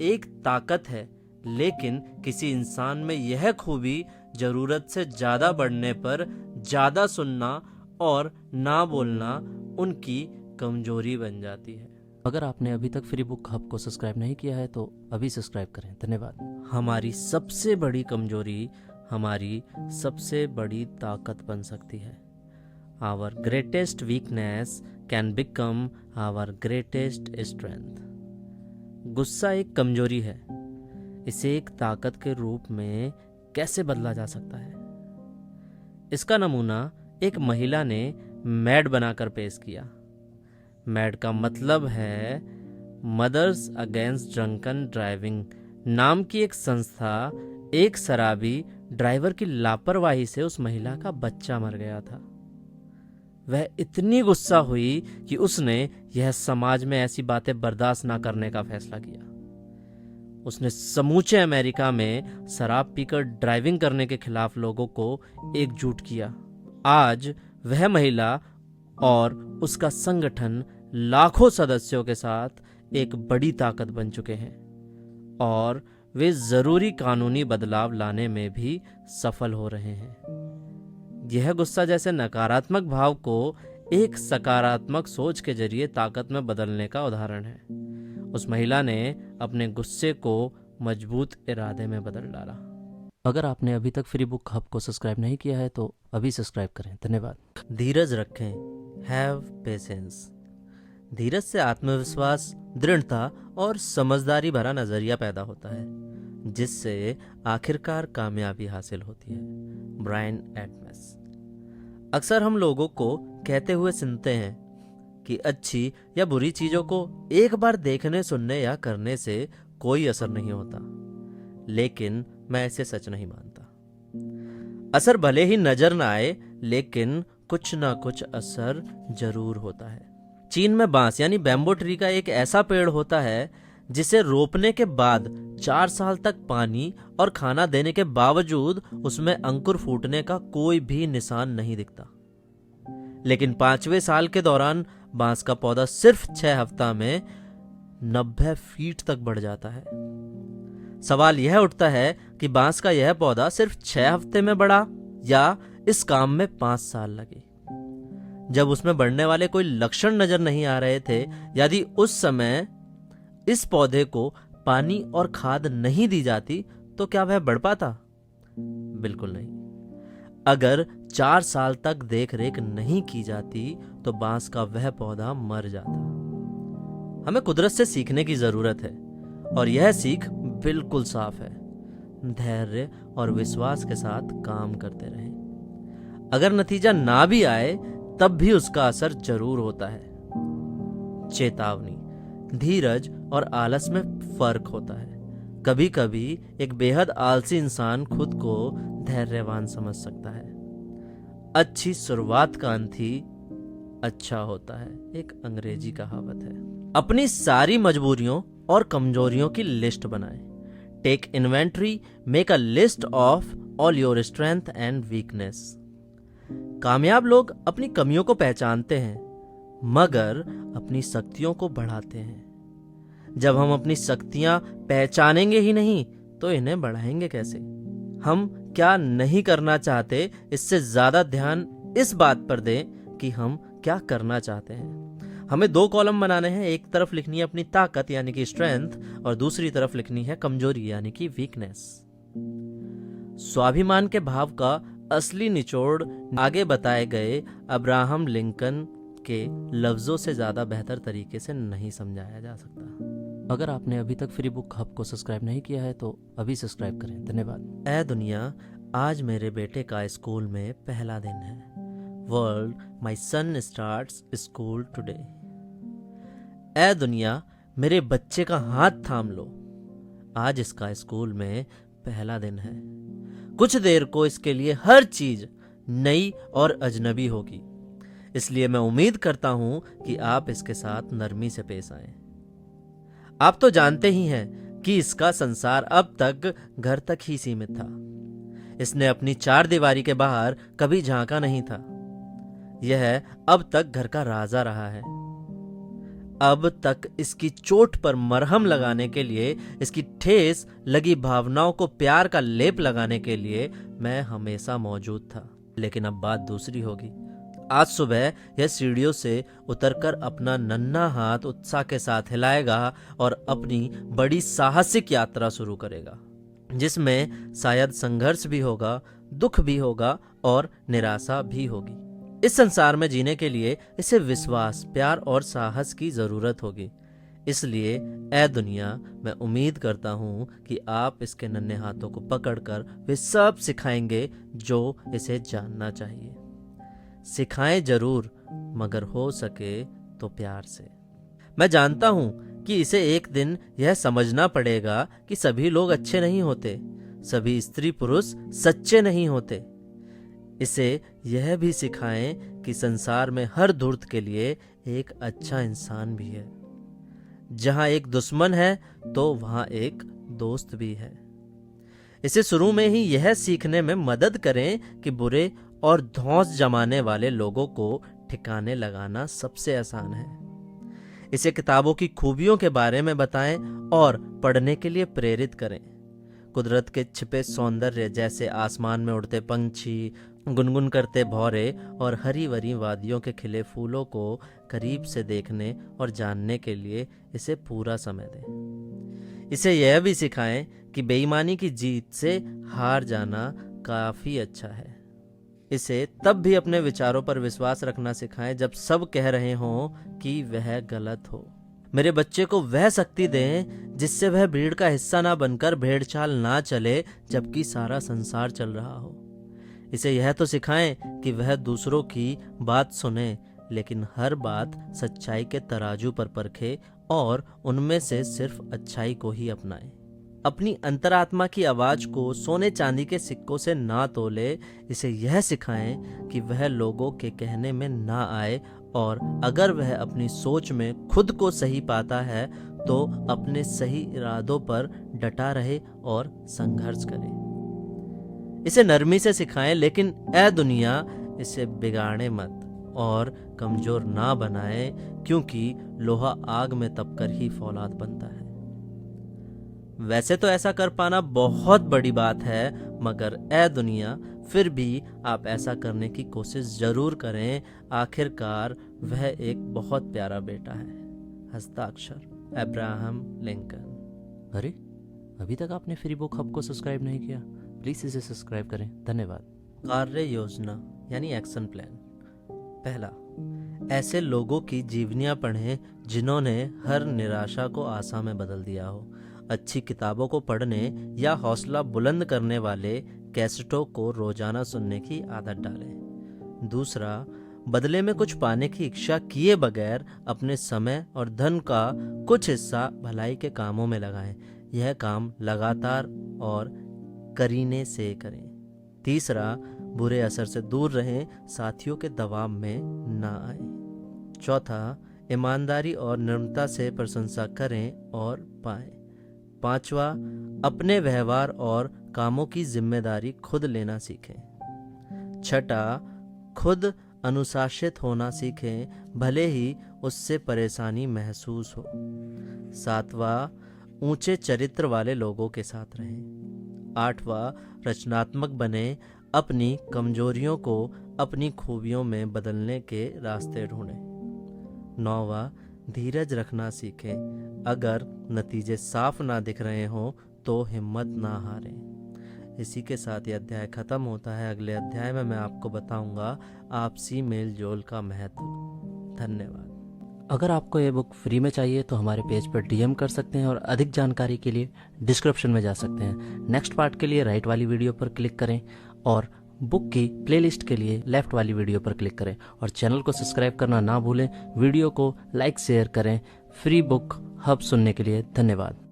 एक ताकत है, लेकिन किसी इंसान में यह खूबी जरूरत से ज्यादा बढ़ने पर ज्यादा सुनना और ना बोलना उनकी कमजोरी बन जाती है। अगर आपने अभी तक फ्री बुक हब को सब्सक्राइब नहीं किया है तो अभी सब्सक्राइब करें। धन्यवाद। हमारी सबसे बड़ी कमजोरी हमारी सबसे बड़ी ताकत बन सकती है। Our greatest weakness can become our greatest strength. गुस्सा एक कमजोरी है, इसे एक ताकत के रूप में कैसे बदला जा सकता है? इसका नमूना एक महिला ने मैड बनाकर पेश किया। मैड का मतलब है मदर्स अगेंस्ट ड्रंकन ड्राइविंग नाम की एक संस्था एक शराबी ड्राइवर की लापरवाही से उस महिला का बच्चा मर गया था। वह इतनी गुस्सा हुई कि उसने यह समाज में ऐसी बातें बर्दाश्त ना करने का फैसला किया। उसने समूचे अमेरिका में शराब पीकर ड्राइविंग करने के खिलाफ लोगों को एकजुट किया। आज वह महिला और उसका संगठन लाखों सदस्यों के साथ एक बड़ी ताकत बन चुके हैं और वे जरूरी कानूनी बदलाव लाने में भी सफल हो रहे हैं। यह गुस्सा जैसे नकारात्मक भाव को एक सकारात्मक सोच के जरिए ताकत में बदलने का उदाहरण है। उस महिला ने अपने गुस्से को मजबूत इरादे में बदल डाला। अगर आपने अभी तक फ्री बुक हब को सब्सक्राइब नहीं किया है तो अभी सब्सक्राइब करें। धन्यवाद। धीरज रखें, हैव पेशेंस। धीरज से आत्मविश्वास, दृढ़ता और समझदारी भरा नजरिया पैदा होता है, जिससे आखिरकार कामयाबी हासिल होती है। ब्रायन एडमेस। अक्सर हम लोगों को कहते हुए सुनते हैं कि अच्छी या बुरी चीजों को एक बार देखने, सुनने या करने से कोई असर नहीं होता, लेकिन मैं इसे सच नहीं मानता। असर भले ही नजर ना आए, लेकिन कुछ ना कुछ असर जरूर होता है। चीन में बांस यानी बैम्बो ट्री का एक ऐसा पेड़ होता है जिसे रोपने के बाद 4 साल तक पानी और खाना देने के बावजूद उसमें अंकुर फूटने का कोई भी निशान नहीं दिखता। लेकिन 5वें साल के दौरान बांस का पौधा सिर्फ 6 हफ्ता में 90 फीट तक बढ़ जाता है। सवाल यह उठता है कि बांस का यह पौधा सिर्फ 6 हफ्ते में बढ़ा या इस काम में 5 साल लगे। जब उसमें बढ़ने वाले कोई लक्षण नजर नहीं आ रहे थे, यदि उस समय इस पौधे को पानी और खाद नहीं दी जाती तो क्या वह बढ़ पाता? बिल्कुल नहीं। अगर 4 साल तक देख रेख नहीं की जाती तो बांस का वह पौधा मर जाता। हमें कुदरत से सीखने की जरूरत है और यह सीख बिल्कुल साफ है। धैर्य और विश्वास के साथ काम करते रहें। अगर नतीजा ना भी आए तब भी उसका असर जरूर होता है। चेतावनी, धीरज और आलस में फर्क होता है। कभी कभी एक बेहद आलसी इंसान खुद को धैर्यवान समझ सकता है। अच्छी शुरुआत का अंत ही अच्छा होता है, एक अंग्रेजी कहावत है। अपनी सारी मजबूरियों और कमजोरियों की लिस्ट बनाएं। Take inventory, make a list of all your strength and weakness. कामयाब लोग अपनी कमियों को पहचानते हैं मगर अपनी शक्तियों को बढ़ाते हैं। जब हम अपनी शक्तियां पहचानेंगे ही नहीं तो इन्हें बढ़ाएंगे कैसे? हम क्या नहीं करना चाहते, इससे ज्यादा ध्यान इस बात पर दें कि हम क्या करना चाहते हैं। हमें 2 कॉलम बनाने हैं। एक तरफ लिखनी है अपनी ताकत यानी कि स्ट्रेंथ और दूसरी तरफ लिखनी है कमजोरी यानी कि वीकनेस। स्वाभिमान के भाव का असली निचोड़ आगे बताए गए अब्राहम लिंकन के लफ्जों से ज्यादा बेहतर तरीके से नहीं समझाया जा सकता। अगर आपने अभी तक फ्री बुक हब को सब्सक्राइब नहीं किया है तो अभी सब्सक्राइब करें। धन्यवाद। ऐ दुनिया, आज मेरे बेटे का स्कूल में पहला दिन है। वर्ल्ड, माई सन स्टार्ट्स स्कूल टुडे। ऐ दुनिया, मेरे बच्चे का हाथ थाम लो, आज इसका स्कूल में पहला दिन है। कुछ देर को इसके लिए हर चीज नई और अजनबी होगी। इसलिए मैं उम्मीद करता हूं कि आप इसके साथ नरमी से पेश आएं। आप तो जानते ही हैं कि इसका संसार अब तक घर तक ही सीमित था। इसने अपनी चार दीवारी के बाहर कभी झांका नहीं था। यह अब तक घर का राजा रहा है। अब तक इसकी चोट पर मरहम लगाने के लिए, इसकी ठेस लगी भावनाओं को प्यार का लेप लगाने के लिए मैं हमेशा मौजूद था। लेकिन अब बात दूसरी होगी। आज सुबह यह सीढ़ियों से उतरकर अपना नन्हा हाथ उत्साह के साथ हिलाएगा और अपनी बड़ी साहसिक यात्रा शुरू करेगा, जिसमें शायद संघर्ष भी होगा, दुख भी होगा और निराशा भी होगी। इस संसार में जीने के लिए इसे विश्वास, प्यार और साहस की जरूरत होगी। इसलिए ऐ दुनिया, मैं उम्मीद करता हूं कि आप इसके नन्हे हाथों को पकड़कर वे सब सिखाएंगे जो इसे जानना चाहिए। सिखाएं जरूर, मगर हो सके तो प्यार से। मैं जानता हूं कि इसे एक दिन यह समझना पड़ेगा कि सभी लोग अच्छे नहीं होते, सभी स्त्री पुरुष सच्चे नहीं होते। इसे यह भी सिखाएं कि संसार में हर धूर्त के लिए एक अच्छा इंसान भी है। जहां एक दुश्मन है तो वहां एक दोस्त भी है। इसे शुरू में ही यह सीखने में मदद करें कि बुरे और धौंस जमाने वाले लोगों को ठिकाने लगाना सबसे आसान है। इसे किताबों की खूबियों के बारे में बताएं और पढ़ने के लिए प्रेरित करें। कुदरत के छिपे सौंदर्य जैसे आसमान में उड़ते पंछी, गुनगुन करते भौरे और हरी भरी वादियों के खिले फूलों को करीब से देखने और जानने के लिए इसे पूरा समय दें। इसे यह भी सिखाएं कि बेईमानी की जीत से हार जाना काफी अच्छा है। इसे तब भी अपने विचारों पर विश्वास रखना सिखाएं जब सब कह रहे हों कि वह गलत हो। मेरे बच्चे को वह शक्ति दें जिससे वह भीड़ का हिस्सा ना बनकर भेड़चाल ना चले जबकि सारा संसार चल रहा हो। इसे यह तो सिखाएं कि वह दूसरों की बात सुने, लेकिन हर बात सच्चाई के तराजू पर परखे और उनमें से सिर्फ अच्छाई को ही अपनाए। अपनी अंतरात्मा की आवाज को सोने चांदी के सिक्कों से ना तोले। इसे यह सिखाएं कि वह लोगों के कहने में ना आए और अगर वह अपनी सोच में खुद को सही पाता है तो अपने सही इरादों पर डटा रहे और संघर्ष करे। इसे नरमी से सिखाएं, लेकिन ऐ दुनिया, इसे बिगाड़े मत और कमजोर ना बनाए, क्योंकि लोहा आग में तपकर ही फौलाद बनता है। वैसे तो ऐसा कर पाना बहुत बड़ी बात है, मगर ऐ दुनिया, फिर भी आप ऐसा करने की कोशिश जरूर करें। आखिरकार वह एक बहुत प्यारा बेटा है। हस्ताक्षर अब्राहम लिंकन। अरे, अभी तक आपने फ्री बुक हब को सब्सक्राइब नहीं किया? प्लीज इसे सब्सक्राइब करें। धन्यवाद। कार्य योजना यानी एक्शन प्लान। पहला, ऐसे लोगों की जीवनियां पढ़ें जिन्होंने हर निराशा को आशा में बदल दिया हो। अच्छी किताबों को पढ़ने या हौसला बुलंद करने वाले कैसेटों को रोजाना सुनने की आदत डालें। दूसरा, बदले में कुछ पाने की इच्छा किए बगैर अपने समय और धन का कुछ हिस्सा भलाई के कामों में लगाएं। यह काम लगातार और करीने से करें। तीसरा, बुरे असर से दूर रहें, साथियों के दबाव में ना आए। चौथा, ईमानदारी और निर्ममता से प्रशंसा करें और पाएं। पांचवा, अपने व्यवहार और कामों की जिम्मेदारी खुद लेना सीखें। छठा, खुद अनुशासित होना सीखें, भले ही उससे परेशानी महसूस हो। सातवां, ऊंचे चरित्र वाले लोगों के साथ रहें। आठवां, रचनात्मक बने, अपनी कमजोरियों को अपनी खूबियों में बदलने के रास्ते ढूंढें। नौवां, धीरज रखना सीखें, अगर नतीजे साफ ना दिख रहे हों तो हिम्मत ना हारें। इसी के साथ ये अध्याय खत्म होता है। अगले अध्याय में मैं आपको बताऊंगा आपसी मेल जोल का महत्व। धन्यवाद। अगर आपको ये बुक फ्री में चाहिए तो हमारे पेज पर डीएम कर सकते हैं और अधिक जानकारी के लिए डिस्क्रिप्शन में जा सकते हैं। नेक्स्ट पार्ट के लिए राइट वाली वीडियो पर क्लिक करें और बुक की प्लेलिस्ट के लिए लेफ्ट वाली वीडियो पर क्लिक करें और चैनल को सब्सक्राइब करना ना भूलें। वीडियो को लाइक शेयर करें। फ्री बुक हब सुनने के लिए धन्यवाद।